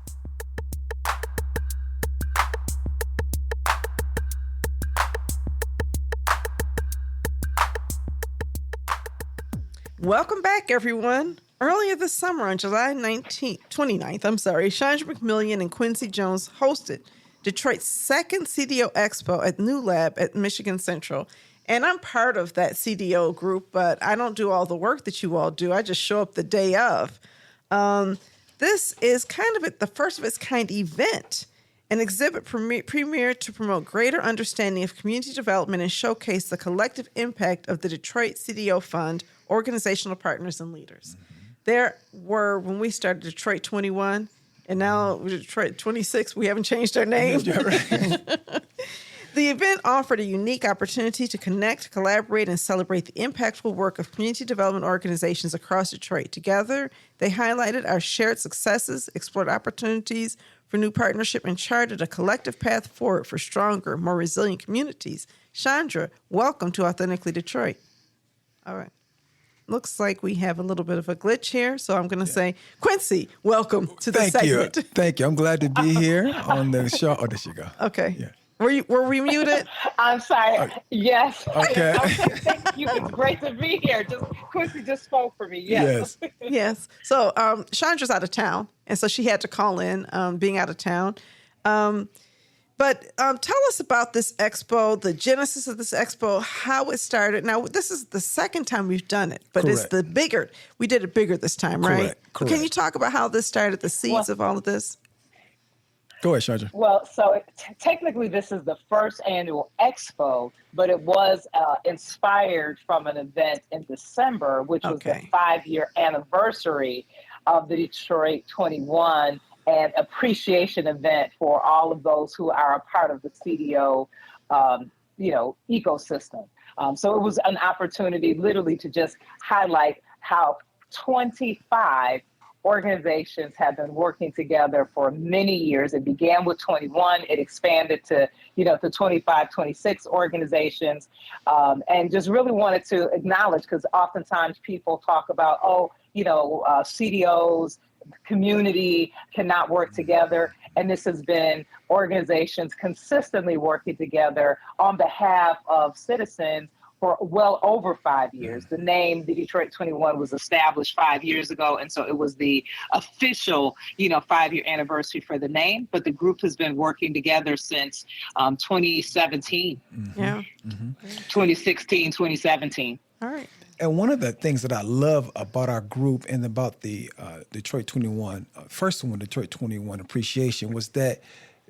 Welcome back, everyone. Earlier this summer, on July 29th, Chandra McMillion and Quincy Jones hosted Detroit's second CDO Expo at New Lab at Michigan Central. And I'm part of that CDO group, but I don't do all the work that you all do. I just show up the day of. This is kind of the first of its kind event, an exhibit premiered to promote greater understanding of community development and showcase the collective impact of the Detroit CDO Fund, organizational partners, and leaders. There were, when we started, Detroit 21, and now Detroit 26. We haven't changed our name. The event offered a unique opportunity to connect, collaborate, and celebrate the impactful work of community development organizations across Detroit. Together, they highlighted our shared successes, explored opportunities for new partnership, and charted a collective path forward for stronger, more resilient communities. Chandra, welcome to Authentically Detroit. All right. Looks like we have a little bit of a glitch here, so I'm going to say, Quincy, welcome to the segment. Thank you. I'm glad to be here on the show. Oh, there you go. Okay. Yeah. Were we muted? I'm sorry. Yes. Okay. Thank you. It's great to be here. Quincy just spoke for me. Yes. Yes. So Chandra's out of town, and so she had to call in, being out of town. But tell us about this expo, the genesis of this expo, how it started. Now, this is the second time we've done it, but Correct. it's the bigger. We did it bigger this time, right? Correct. Can you talk about how this started, the seeds of all of this? Go ahead, Chandra. Well, so technically this is the first annual expo, but it was inspired from an event in December, which was the 5-year anniversary of the Detroit 21 and appreciation event for all of those who are a part of the CDO, ecosystem. So it was an opportunity literally to just highlight how 25 organizations have been working together for many years. It began with 21, it expanded to 25, 26 organizations, and just really wanted to acknowledge, because oftentimes people talk about, CDOs, community cannot work together. And this has been organizations consistently working together on behalf of citizens for well over 5 years. The name, the Detroit 21, was established 5 years ago. And so it was the official, 5-year anniversary for the name. But the group has been working together since 2017. Mm-hmm. Yeah. Mm-hmm. 2016, 2017. All right. And one of the things that I love about our group and about the Detroit 21, first one, Detroit 21 appreciation, was that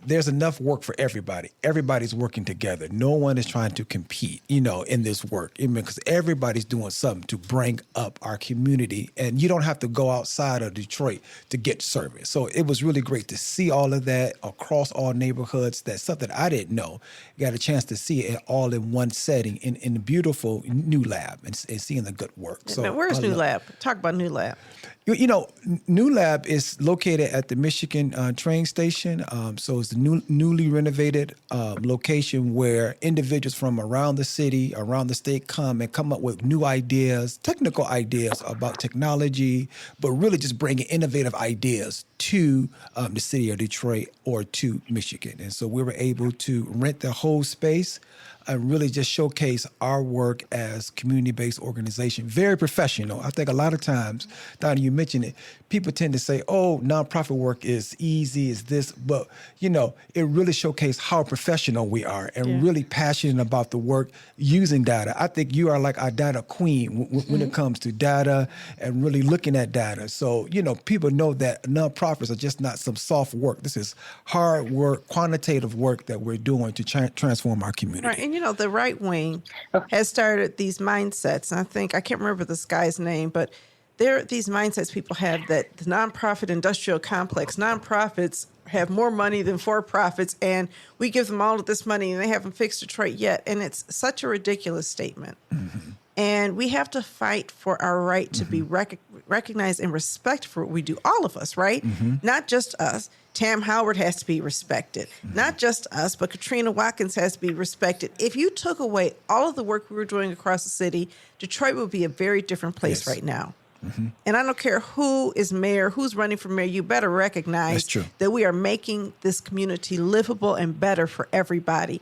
there's enough work for everybody. Everybody's working together. No one is trying to compete, in this work. Because everybody's doing something to bring up our community. And you don't have to go outside of Detroit to get service. So it was really great to see all of that across all neighborhoods. That's something I didn't know. Got a chance to see it all in one setting in the beautiful New Lab and seeing the good work. So now, where's New Lab? Talk about New Lab. New Lab is located at the Michigan train station. So it's the newly renovated location where individuals from around the city, around the state come up with new ideas, technical ideas about technology, but really just bringing innovative ideas to the city of Detroit or to Michigan. And so we were able to rent the whole space and really just showcase our work as community-based organization. Very professional. I think a lot of times, Donna, you mentioned it, people tend to say, nonprofit work is easy, is this, but it really showcased how professional we are and really passionate about the work using data. I think you are like our data queen when it comes to data and really looking at data. So, people know that nonprofits are just not some soft work. This is hard work, quantitative work that we're doing to transform our community. Right. And, the right wing has started these mindsets. And I can't remember this guy's name, but there are these mindsets people have that the nonprofit industrial complex, nonprofits have more money than for-profits, and we give them all of this money and they haven't fixed Detroit yet. And it's such a ridiculous statement. Mm-hmm. And we have to fight for our right to be recognized and respected for what we do. All of us, right? Mm-hmm. Not just us. Tam Howard has to be respected. Mm-hmm. Not just us, but Katrina Watkins has to be respected. If you took away all of the work we were doing across the city, Detroit would be a very different place right now. Mm-hmm. And I don't care who is mayor, who's running for mayor, you better recognize that we are making this community livable and better for everybody.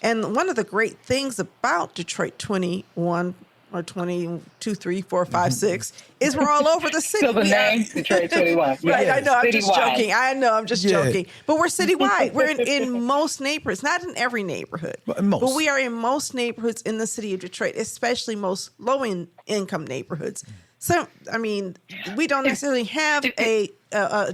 And one of the great things about Detroit 21 or 22, 3, 4, 5, 6 is we're all over the city. So the name Detroit 21. Right, I know, I'm just Citywide. joking. I know, I'm just joking. But we're citywide. We're in most neighborhoods, not in every neighborhood. But we are in most neighborhoods in the city of Detroit, especially most low-income neighborhoods. So, I mean, we don't necessarily have a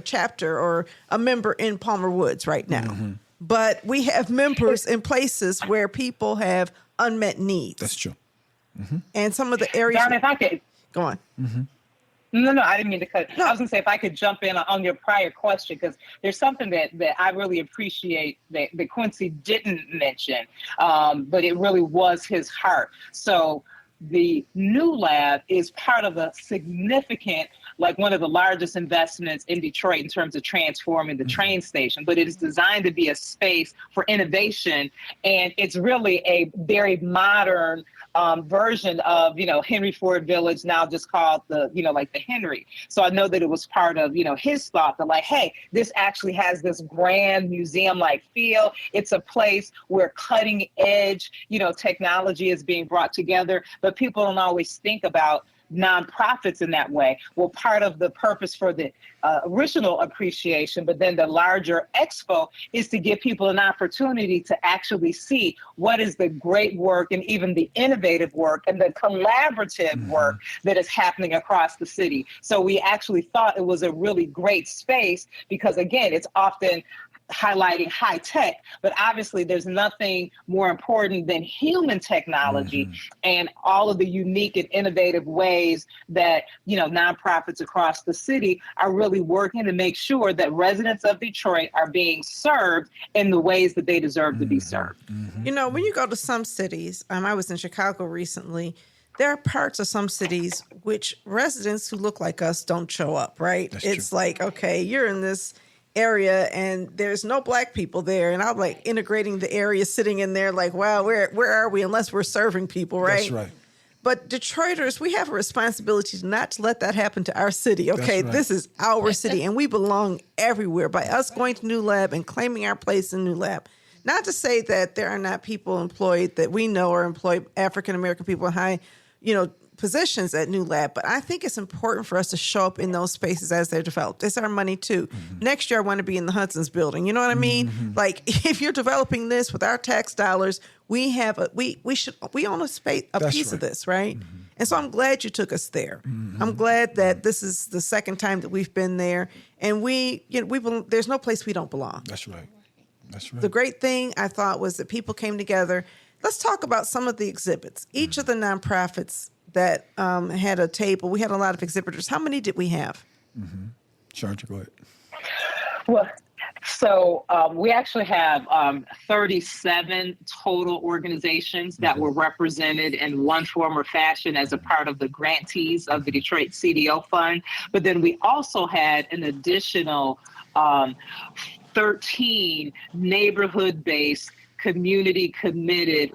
chapter or a member in Palmer Woods right now. Mm-hmm. But we have members in places where people have unmet needs. That's true. Mm-hmm. And some of the areas. Donna, if I could. Go on. Mm-hmm. No, I didn't mean to cut. No. I was going to say, if I could jump in on your prior question, because there's something that I really appreciate that Quincy didn't mention, but it really was his heart. So the new lab is part of a significant, like one of the largest investments in Detroit in terms of transforming the train station, but it is designed to be a space for innovation. And it's really a very modern version of, Henry Ford Village, now just called the Henry. So I know that it was part of, his thought that like, hey, this actually has this grand museum-like feel. It's a place where cutting edge, technology is being brought together, but people don't always think about nonprofits in that way. Well, part of the purpose for the original appreciation, but then the larger expo, is to give people an opportunity to actually see what is the great work and even the innovative work and the collaborative work that is happening across the city. So we actually thought it was a really great space because, again, it's often highlighting high tech, but obviously there's nothing more important than human technology and all of the unique and innovative ways that, nonprofits across the city are really working to make sure that residents of Detroit are being served in the ways that they deserve to be served. When you go to some cities, I was in Chicago recently, there are parts of some cities which residents who look like us don't show up, right? It's true. Like, okay, you're in this area and there's no black people there, and I'm like integrating the area, sitting in there like, wow, where are we unless we're serving people, right? That's right. But Detroiters, we have a responsibility not to let that happen to our city, okay? Right. This is our city and we belong everywhere. By us going to New Lab and claiming our place in New Lab, not to say that there are not people employed that we know are employed, African-American people in high, positions at New Lab, but I think it's important for us to show up in those spaces as they're developed. It's our money too. Next year, I want to be in the Hudson's building. You know what I mean? Like, if you're developing this with our tax dollars, we own a space, piece of this, right? And so I'm glad you took us there. I'm glad that this is the second time that we've been there, and there's no place we don't belong. That's right. That's right. The great thing I thought was that people came together. Let's talk about some of the exhibits. Each of the nonprofits that had a table. We had a lot of exhibitors. How many did we have? Chandra, go ahead. Well, so we actually have 37 total organizations that were represented in one form or fashion as a part of the grantees of the Detroit CDO Fund. But then we also had an additional 13 neighborhood-based, community-committed,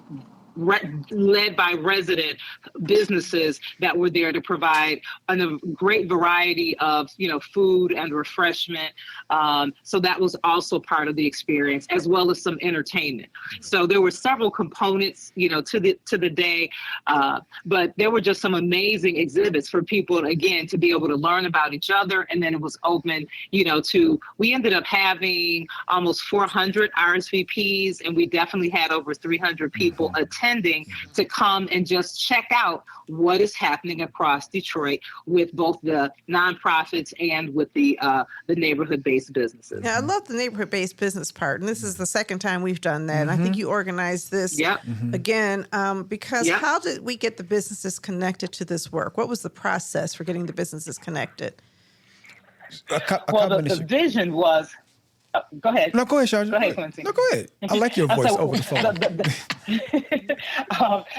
led by resident businesses that were there to provide a great variety of, food and refreshment. So that was also part of the experience, as well as some entertainment. So there were several components, to the day, but there were just some amazing exhibits for people, again, to be able to learn about each other. And then it was open, we ended up having almost 400 RSVPs, and we definitely had over 300 people attend attending to come and just check out what is happening across Detroit with both the nonprofits and with the neighborhood-based businesses. Yeah, I love the neighborhood-based business part, and this is the second time we've done that. And I think you organized this again because how did we get the businesses connected to this work? What was the process for getting the businesses connected? The vision was. Go ahead. No, go ahead, Chandra. Go ahead, Quincy. No, go ahead. I like your voice over the phone.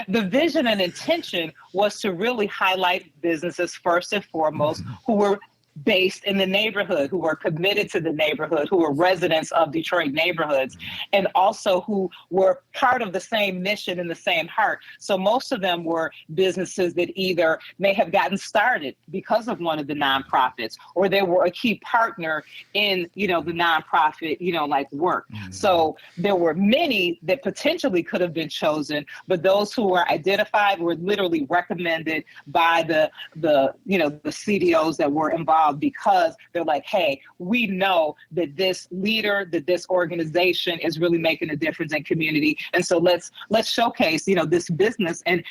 The vision and intention was to really highlight businesses first and foremost who were based in the neighborhood, who were committed to the neighborhood, who were residents of Detroit neighborhoods, and also who were part of the same mission and the same heart. So most of them were businesses that either may have gotten started because of one of the nonprofits, or they were a key partner in, the nonprofit, like work. So there were many that potentially could have been chosen, but those who were identified were literally recommended by the CDOs that were involved, because they're like, hey, we know that this leader, that this organization is really making a difference in community. And so let's showcase, this business, and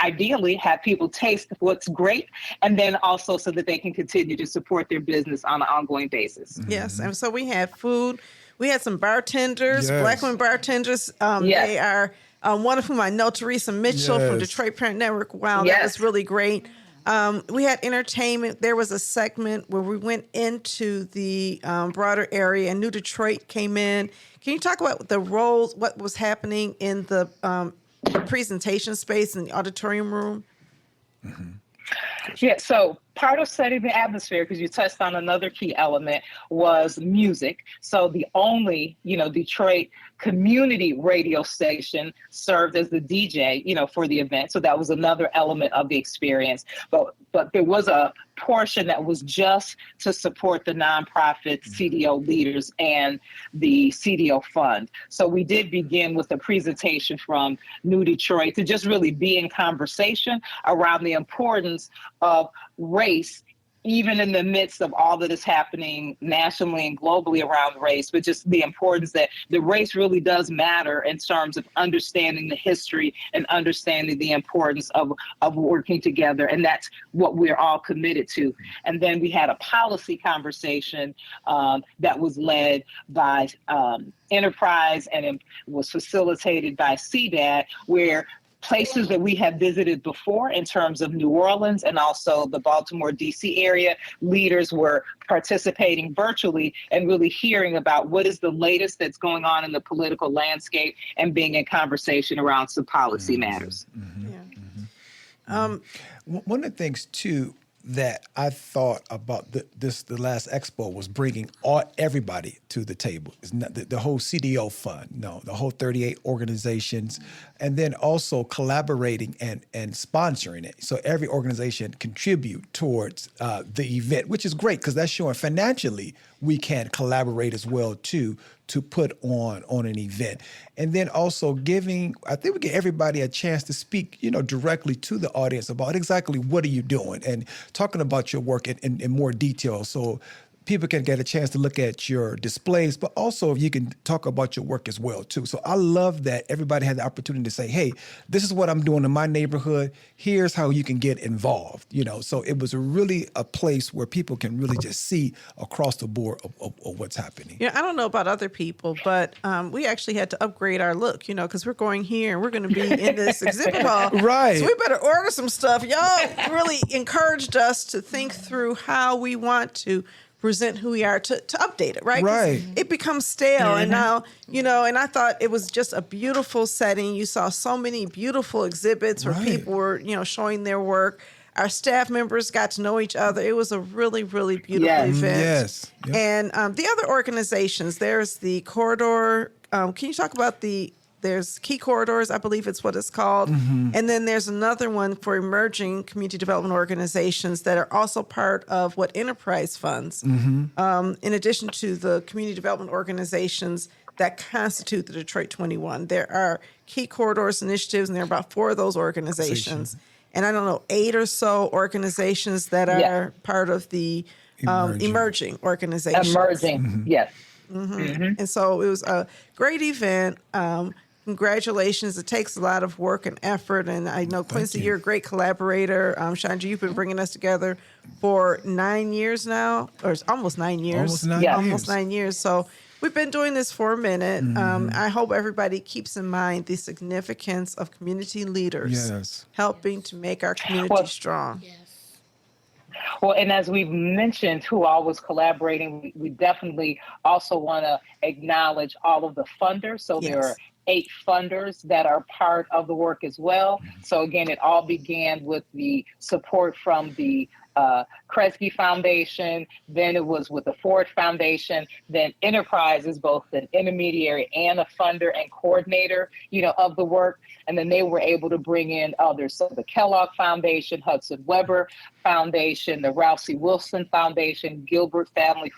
ideally have people taste what's great, and then also so that they can continue to support their business on an ongoing basis. Yes. And so we had food. We had some bartenders, Black women bartenders. They are one of whom I know, Teresa Mitchell from Detroit Parent Network. Wow, that was really great. We had entertainment. There was a segment where we went into the broader area, and New Detroit came in. Can you talk about the roles, what was happening in the presentation space in the auditorium room? Yeah, so part of setting the atmosphere, because you touched on another key element, was music. So the only, Detroit community radio station served as the DJ, for the event. So that was another element of the experience. But there was a portion that was just to support the nonprofit CDO leaders and the CDO fund. So we did begin with a presentation from New Detroit to just really be in conversation around the importance of race, even in the midst of all that is happening nationally and globally around race, but just the importance that the race really does matter in terms of understanding the history and understanding the importance of working together. And that's what we're all committed to. And then we had a policy conversation that was led by Enterprise, and it was facilitated by CDAD, where places that we have visited before in terms of New Orleans and also the Baltimore, D.C. area, leaders were participating virtually and really hearing about what is the latest that's going on in the political landscape and being in conversation around some policy matters. One of the things, too, that I thought about the last Expo was bringing everybody to the table. It's not the whole CDO fund, the whole 38 organizations, and then also collaborating and sponsoring it. So every organization contribute towards the event, which is great because that's showing financially we can collaborate as well too to put on an event. And then also I think we give everybody a chance to speak, directly to the audience about exactly what are you doing and talking about your work in more detail. So people can get a chance to look at your displays, but also you can talk about your work as well too. So I love that everybody had the opportunity to say, hey, this is what I'm doing in my neighborhood. Here's how you can get involved. So it was really a place where people can really just see across the board of what's happening. Yeah, I don't know about other people, but we actually had to upgrade our look, because we're going here and we're going to be in this exhibit hall. Right. So we better order some stuff. Y'all really encouraged us to think through how we want to present who we are, to update it, right? Right. It becomes stale. And now, and I thought it was just a beautiful setting. You saw so many beautiful exhibits where people were, showing their work. Our staff members got to know each other. It was a really, really beautiful event. Yes. Yep. And the other organizations, there's the corridor. Can you talk about there's Key Corridors, I believe it's what it's called. And then there's another one for emerging community development organizations that are also part of what Enterprise funds. In addition to the community development organizations that constitute the Detroit 21, there are Key Corridors initiatives, and there are about 4 of those organizations. And I don't know, 8 or so organizations that are part of the emerging organizations. Emerging, yes. And so it was a great event. congratulations. It takes a lot of work and effort. And I know, Quincy, you're a great collaborator. Chandra, you've been bringing us together for 9 years now, or it's almost 9 years. Almost 9 years. So we've been doing this for a minute. I hope everybody keeps in mind the significance of community leaders helping to make our community strong. Well, and as we've mentioned who all was collaborating, we definitely also want to acknowledge all of the funders. So there are 8 funders that are part of the work as well. So again, it all began with the support from the Kresge Foundation, then it was with the Ford Foundation, then Enterprise is both an intermediary and a funder and coordinator, of the work. And then they were able to bring in others. So the Kellogg Foundation, Hudson Weber Foundation, the Ralph C. Wilson Foundation, Gilbert Family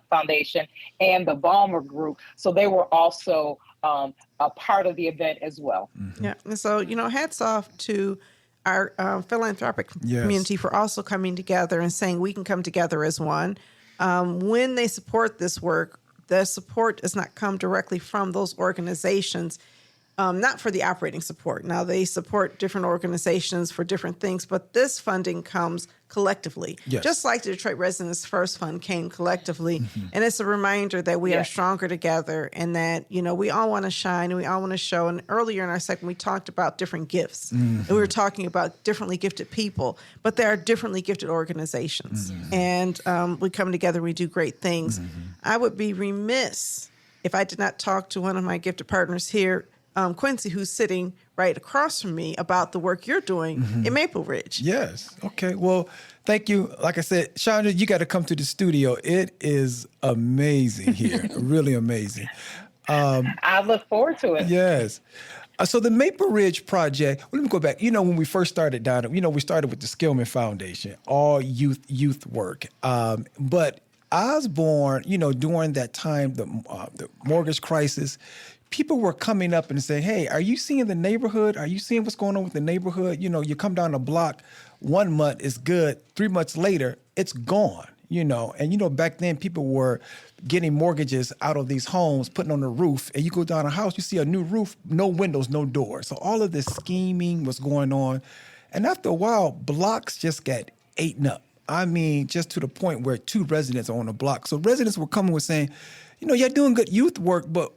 Foundation, and the Balmer Group. So they were also a part of the event as well. Yeah. And so, hats off to our philanthropic community for also coming together and saying we can come together as one. When they support this work, the support does not come directly from those organizations, not for the operating support. Now, they support different organizations for different things, but this funding comes collectively, just like the Detroit Residents First Fund came collectively. And it's a reminder that we are stronger together and that, we all want to shine and we all want to show. And earlier in our segment, we talked about different gifts. And we were talking about differently gifted people, but there are differently gifted organizations. And we come together, we do great things. I would be remiss if I did not talk to one of my gifted partners here, Quincy, who's sitting right across from me, about the work you're doing in Maple Ridge. Yes. Okay. Well, thank you. Like I said, Chandra, you got to come to the studio. It is amazing here. Really amazing. I look forward to it. Yes. So the Maple Ridge Project, let me go back. When we first started, Donna, we started with the Skillman Foundation, all youth work. But Osborne, during that time, the mortgage crisis, people were coming up and saying, hey, are you seeing the neighborhood? Are you seeing what's going on with the neighborhood? You come down the block, 1 month is good. 3 months later, it's gone, And, back then people were getting mortgages out of these homes, putting on the roof. And you go down a house, you see a new roof, no windows, no doors. So all of this scheming was going on. And after a while, blocks just got eaten up. I mean, just to the point where 2 residents are on a block. So residents were coming with saying, you're doing good youth work, but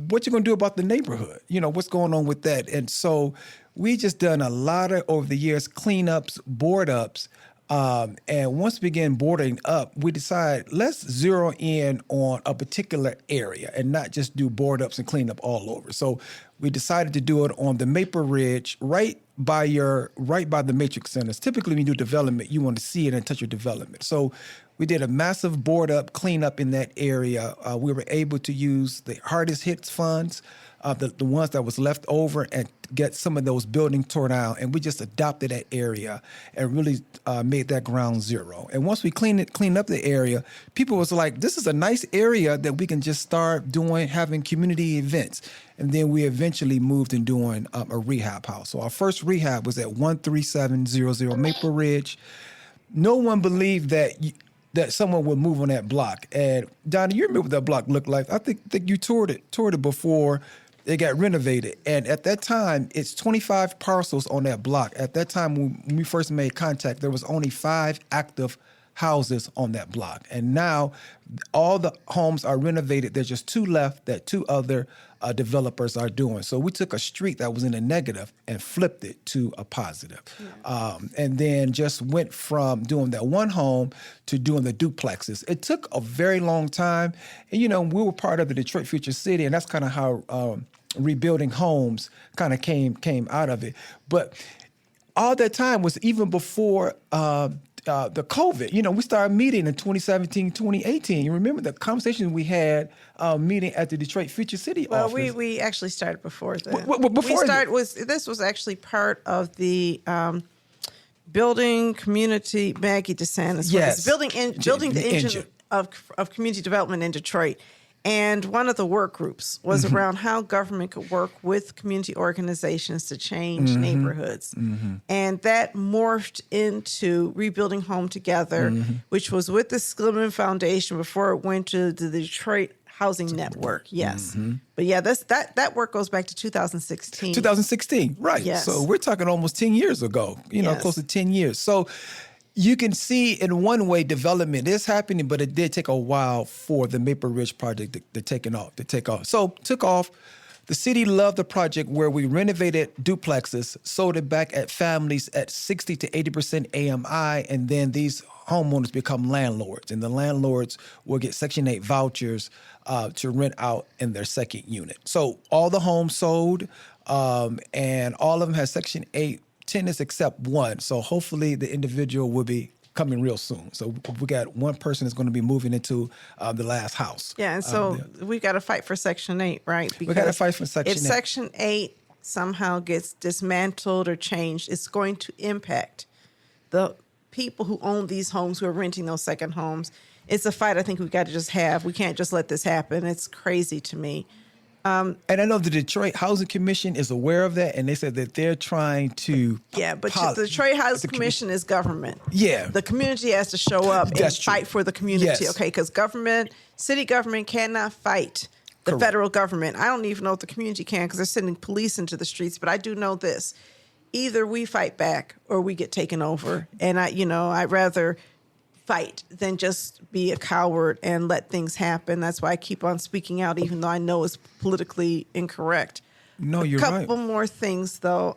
what you going to do about the neighborhood? What's going on with that? And so we just done a lot of, over the years, cleanups, board ups. And once we began boarding up, we decided let's zero in on a particular area and not just do board ups and clean up all over. So we decided to do it on the Maple Ridge, right by the Matrix Centers. Typically, when you do development, you want to see it and touch your development. So we did a massive board up, clean up in that area. We were able to use the hardest hits funds, the ones that was left over, and get some of those buildings torn down. And we just adopted that area and really made that ground zero. And once we cleaned up the area, people was like, this is a nice area that we can just start having community events. And then we eventually moved in doing a rehab house. So our first rehab was at 13700 Maple Ridge. No one believed that someone would move on that block. And Donna, you remember what that block looked like? I think you toured it before it got renovated. And at that time, it's 25 parcels on that block. At that time, when we first made contact, there was only 5 active houses on that block. And now all the homes are renovated. There's just 2 left that 2 other developers are doing. So we took a street that was in a negative and flipped it to a positive. And then just went from doing that 1 home to doing the duplexes. It took a very long time. And, we were part of the Detroit Future City, and that's kind of how rebuilding homes kind of came out of it. But all that time was even before the COVID. We started meeting in 2017, 2018. You remember the conversation we had meeting at the Detroit Future City office? Well, we actually started before that. This was actually part of the building community. Maggie DeSantis. Yes. Building the engine of community development in Detroit. And one of the work groups was around how government could work with community organizations to change neighborhoods. And that morphed into Rebuilding Home Together, which was with the Skillman Foundation before it went to the Detroit housing network. Yes. But yeah, that work goes back to 2016. 2016, right. Yes. So we're talking almost 10 years ago, close to 10 years. So you can see in one way development is happening, but it did take a while for the Maple Ridge project to take off. So took off. The city loved the project where we renovated duplexes, sold it back at families at 60 to 80% AMI, and then these homeowners become landlords, and the landlords will get Section 8 vouchers to rent out in their second unit. So all the homes sold, and all of them have Section 8 tenants except one. So hopefully the individual will be coming real soon. So we got one person that's going to be moving into the last house. Yeah, and so we got to fight for Section 8, right? Because we got to fight for Section 8. If Section 8 somehow gets dismantled or changed, it's going to impact the people who own these homes, who are renting those second homes. It's a fight I think we've got to just have. We can't just let this happen. It's crazy to me. And I know the Detroit Housing Commission is aware of that, and they said that they're trying to... Yeah, but the Detroit Housing Commission is government. Yeah. The community has to show up and fight for the community, yes. Okay? Because city government cannot fight the Correct. federal government. I don't even know if the community can, because they're sending police into the streets, but I do know this. Either we fight back or we get taken over. And I'd rather fight than just be a coward and let things happen. That's why I keep on speaking out, even though I know it's politically incorrect. No, you're right. A couple more things, though.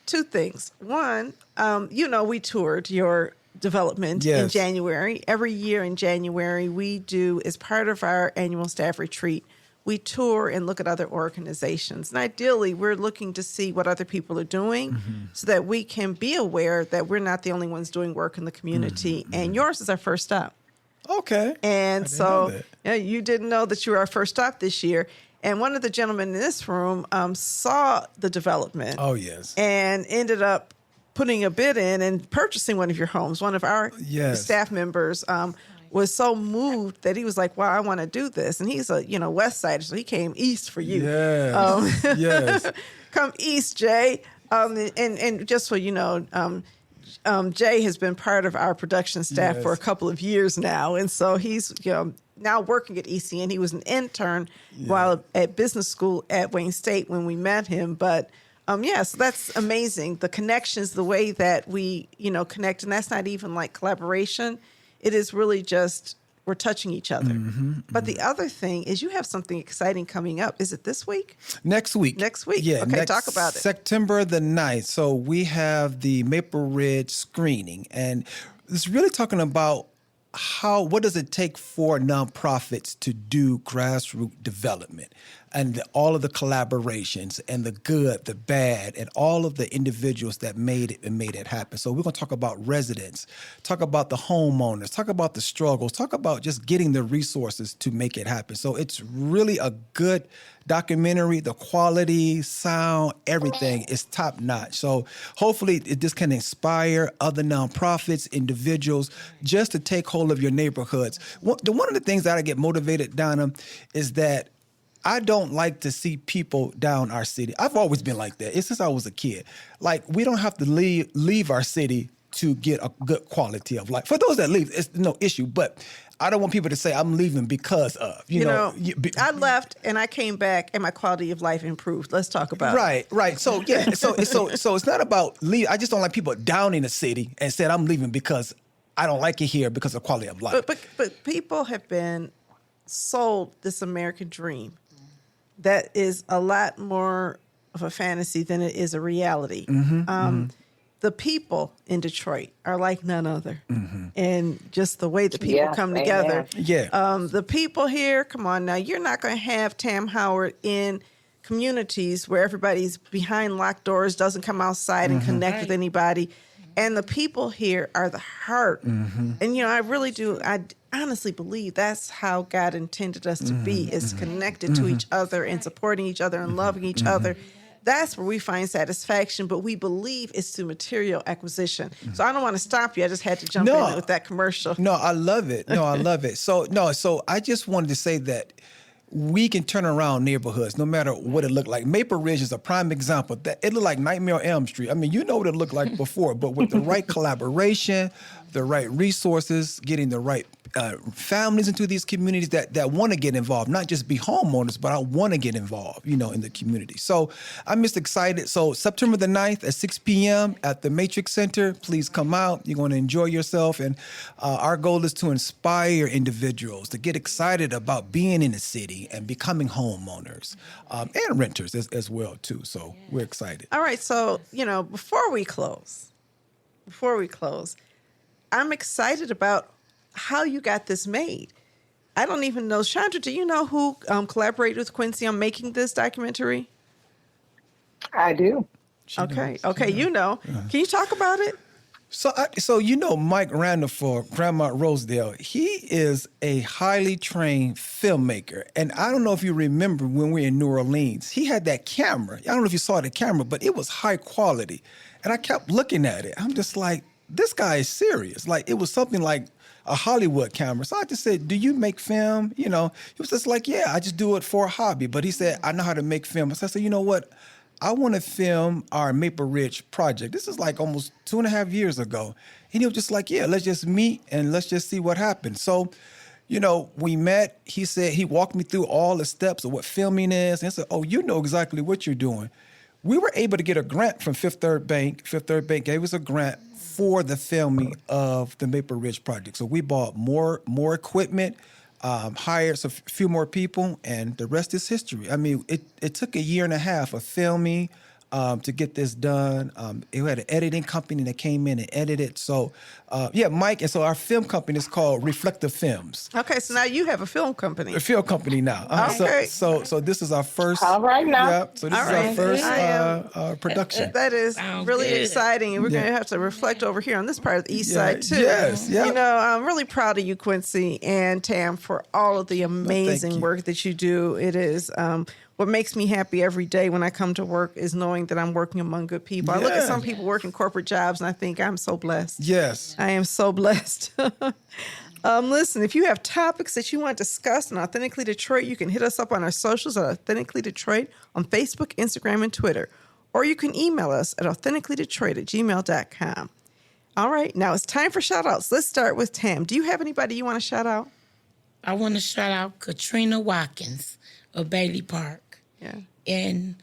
Two things. One, we toured your development in January. Every year in January, we do, as part of our annual staff retreat, we tour and look at other organizations. And ideally, we're looking to see what other people are doing so that we can be aware that we're not the only ones doing work in the community. And yours is our first stop. Okay. And so you didn't know that you were our first stop this year. And one of the gentlemen in this room saw the development. Oh, yes. And ended up putting a bid in and purchasing one of your homes. One of our staff members was so moved that he was like, wow, I want to do this. And he's a, West Sider, so he came east for you. Yes. Yes. Come east, Jay. And just so you know, Jay has been part of our production staff for a couple of years now. And so he's, now working at ECN. He was an intern while at business school at Wayne State when we met him. But so that's amazing. The connections, the way that we, connect, and that's not even like collaboration. It is really just we're touching each other. But the other thing is you have something exciting coming up. Is it this week? Next week. Next week? Yeah. Okay, talk about it. September the 9th. So we have the Maple Ridge screening. And it's really talking about what does it take for nonprofits to do grassroots development, and all of the collaborations and the good, the bad, and all of the individuals that made it happen. So we're going to talk about residents, talk about the homeowners, talk about the struggles, talk about just getting the resources to make it happen. So it's really a good documentary. The quality, sound, everything is top notch. So hopefully this can inspire other nonprofits, individuals, just to take hold of your neighborhoods. One of the things that I get motivated, Donna, is that I don't like to see people down our city. I've always been like that. It's since I was a kid. Like, we don't have to leave our city to get a good quality of life. For those that leave, it's no issue. But I don't want people to say I'm leaving because of, I left and I came back and my quality of life improved. Let's talk about it. Right. So, so it's not about leave. I just don't like people down in the city and said I'm leaving because I don't like it here because of quality of life. But people have been sold this American dream that is a lot more of a fantasy than it is a reality. The people in Detroit are like none other. And just the way the people come together. The people here, come on now, you're not going to have Tammara Howard in communities where everybody's behind locked doors, doesn't come outside and connect with anybody. And the people here are the heart. And, I really do. I honestly believe that's how God intended us to be, is connected to each other and supporting each other and loving each other. That's where we find satisfaction, but we believe it's through material acquisition. So I don't want to stop you. I just had to jump in with that commercial. No, I love it. So I just wanted to say that we can turn around neighborhoods no matter what it looked like. Maple Ridge is a prime example. That it looked like Nightmare on Elm Street. I mean, you know what it looked like before, but with the right collaboration, the right resources, getting the right families into these communities that want to get involved, not just be homeowners, but I want to get involved, in the community. So I'm just excited. So September the 9th at 6 p.m. at the Matrix Center, please come out. You're going to enjoy yourself. And our goal is to inspire individuals to get excited about being in the city and becoming homeowners and renters as well, too. So we're excited. All right. So, before we close, I'm excited about how you got this made. I don't even know. Chandra, do you know who collaborated with Quincy on making this documentary? I do. Okay. You know. Can you talk about it? So Mike Randall for Grandma Rosedale, he is a highly trained filmmaker. And I don't know if you remember when we were in New Orleans, he had that camera. I don't know if you saw the camera, but it was high quality. And I kept looking at it. I'm just like, this guy is serious. Like, it was something like a Hollywood camera. So I just said, do you make film? He was just like, yeah, I just do it for a hobby. But he said, I know how to make film. So I said, you know what? I want to film our Maple Ridge project. This is like almost 2.5 years ago. And he was just like, yeah, let's just meet and let's just see what happens. So, we met. He said, he walked me through all the steps of what filming is. And I said, oh, you know exactly what you're doing. We were able to get a grant from Fifth Third Bank. Fifth Third Bank gave us a grant for the filming of the Maple Ridge project. So we bought more equipment, hired a few more people, and the rest is history. I mean, it took 1.5 years of filming to get this done. We had an editing company that came in and edited. So, Mike, and so our film company is called Reflective Films. Okay, so now you have a film company. A film company now. Okay. So this is our first. All right now. Yeah, so this is our first production. That is really good. exciting. And we're going to have to reflect over here on this part of the East Side, too. Yes, yeah. I'm really proud of you, Quincy and Tam, for all of the amazing work that you do. It is what makes me happy every day when I come to work is knowing that I'm working among good people. I look at some people working corporate jobs and I think I'm so blessed. Yes. I am so blessed. Listen, if you have topics that you want to discuss on Authentically Detroit, you can hit us up on our socials at Authentically Detroit on Facebook, Instagram, and Twitter. Or you can email us at authenticallydetroit@gmail.com. All right, now it's time for shout-outs. Let's start with Tam. Do you have anybody you want to shout out? I want to shout out Katrina Watkins of Bailey Park. Yeah. And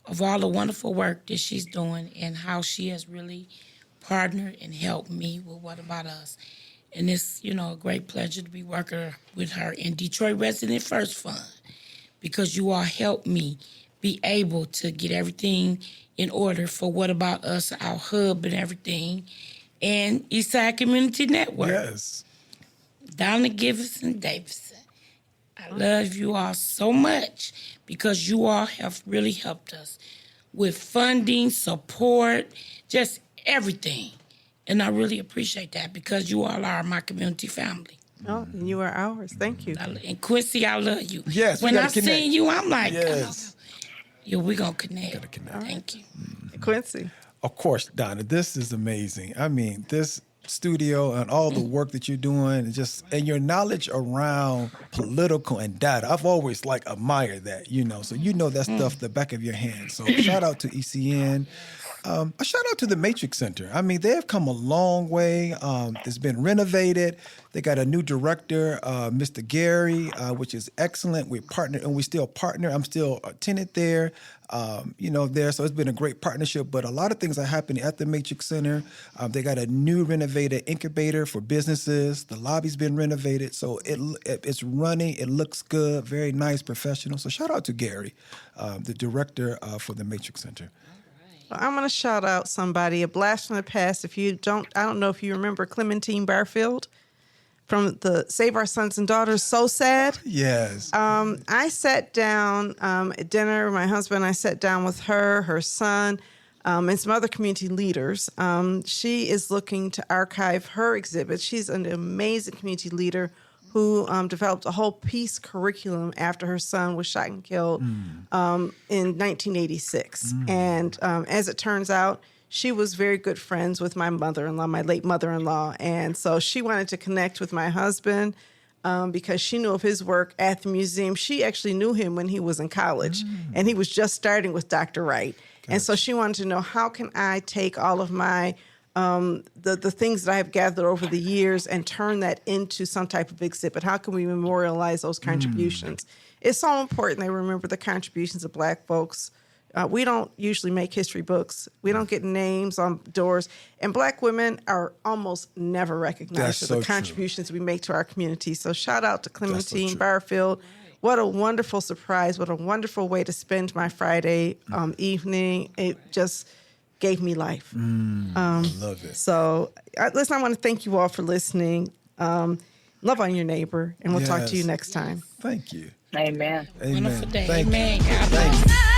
of all the wonderful work that she's doing and how she has really partnered and helped me with What About Us. And it's, a great pleasure to be working with her in Detroit Resident First Fund because you all helped me be able to get everything in order for What About Us, our hub and everything, and Eastside Community Network. Yes. Donna Davison. I love you all so much because you all have really helped us with funding, support, just everything. And I really appreciate that because you all are my community family. Oh, and you are ours. Thank you. And Quincy, I love you. Yes, when I seen you, I'm like, yes. We're going to connect. Gotta connect. Thank you. Quincy. Of course, Donna, this is amazing. I mean, this studio and all the work that you're doing and your knowledge around political and data. I've always admired that, so that stuff the back of your hand. So shout out to ECN. A shout out to the Matrix Center. I mean, they have come a long way. It's been renovated. They got a new director, Mr. Gary, which is excellent. We partner and we still partner. I'm still a tenant there, there. So it's been a great partnership. But a lot of things are happening at the Matrix Center. They got a new renovated incubator for businesses. The lobby's been renovated. So it's running. It looks good. Very nice, professional. So shout out to Gary, the director for the Matrix Center. Well, I'm going to shout out somebody, a blast from the past. I don't know if you remember Clementine Barfield from the Save Our Sons and Daughters, So Sad. Yes. I sat down at dinner, my husband and I sat down with her son, and some other community leaders. She is looking to archive her exhibit. She's an amazing community leader who developed a whole peace curriculum after her son was shot and killed in 1986. And as it turns out, she was very good friends with my mother-in-law, my late mother-in-law. And so she wanted to connect with my husband because she knew of his work at the museum. She actually knew him when he was in college, and he was just starting with Dr. Wright. Gotcha. And so she wanted to know, how can I take all of my the things that I have gathered over the years and turn that into some type of exhibit? How can we memorialize those contributions? It's so important they remember the contributions of Black folks. We don't usually make history books. We don't get names on doors. And Black women are almost never recognized for the contributions we make to our community. So shout out to Clementine Barfield. What a wonderful surprise. What a wonderful way to spend my Friday evening. It just gave me life. I love it. So listen, I want to thank you all for listening. Love on your neighbor, and we'll talk to you next time. Thank you. Amen. Wonderful day. Thank you. Amen. God Thank bless. you.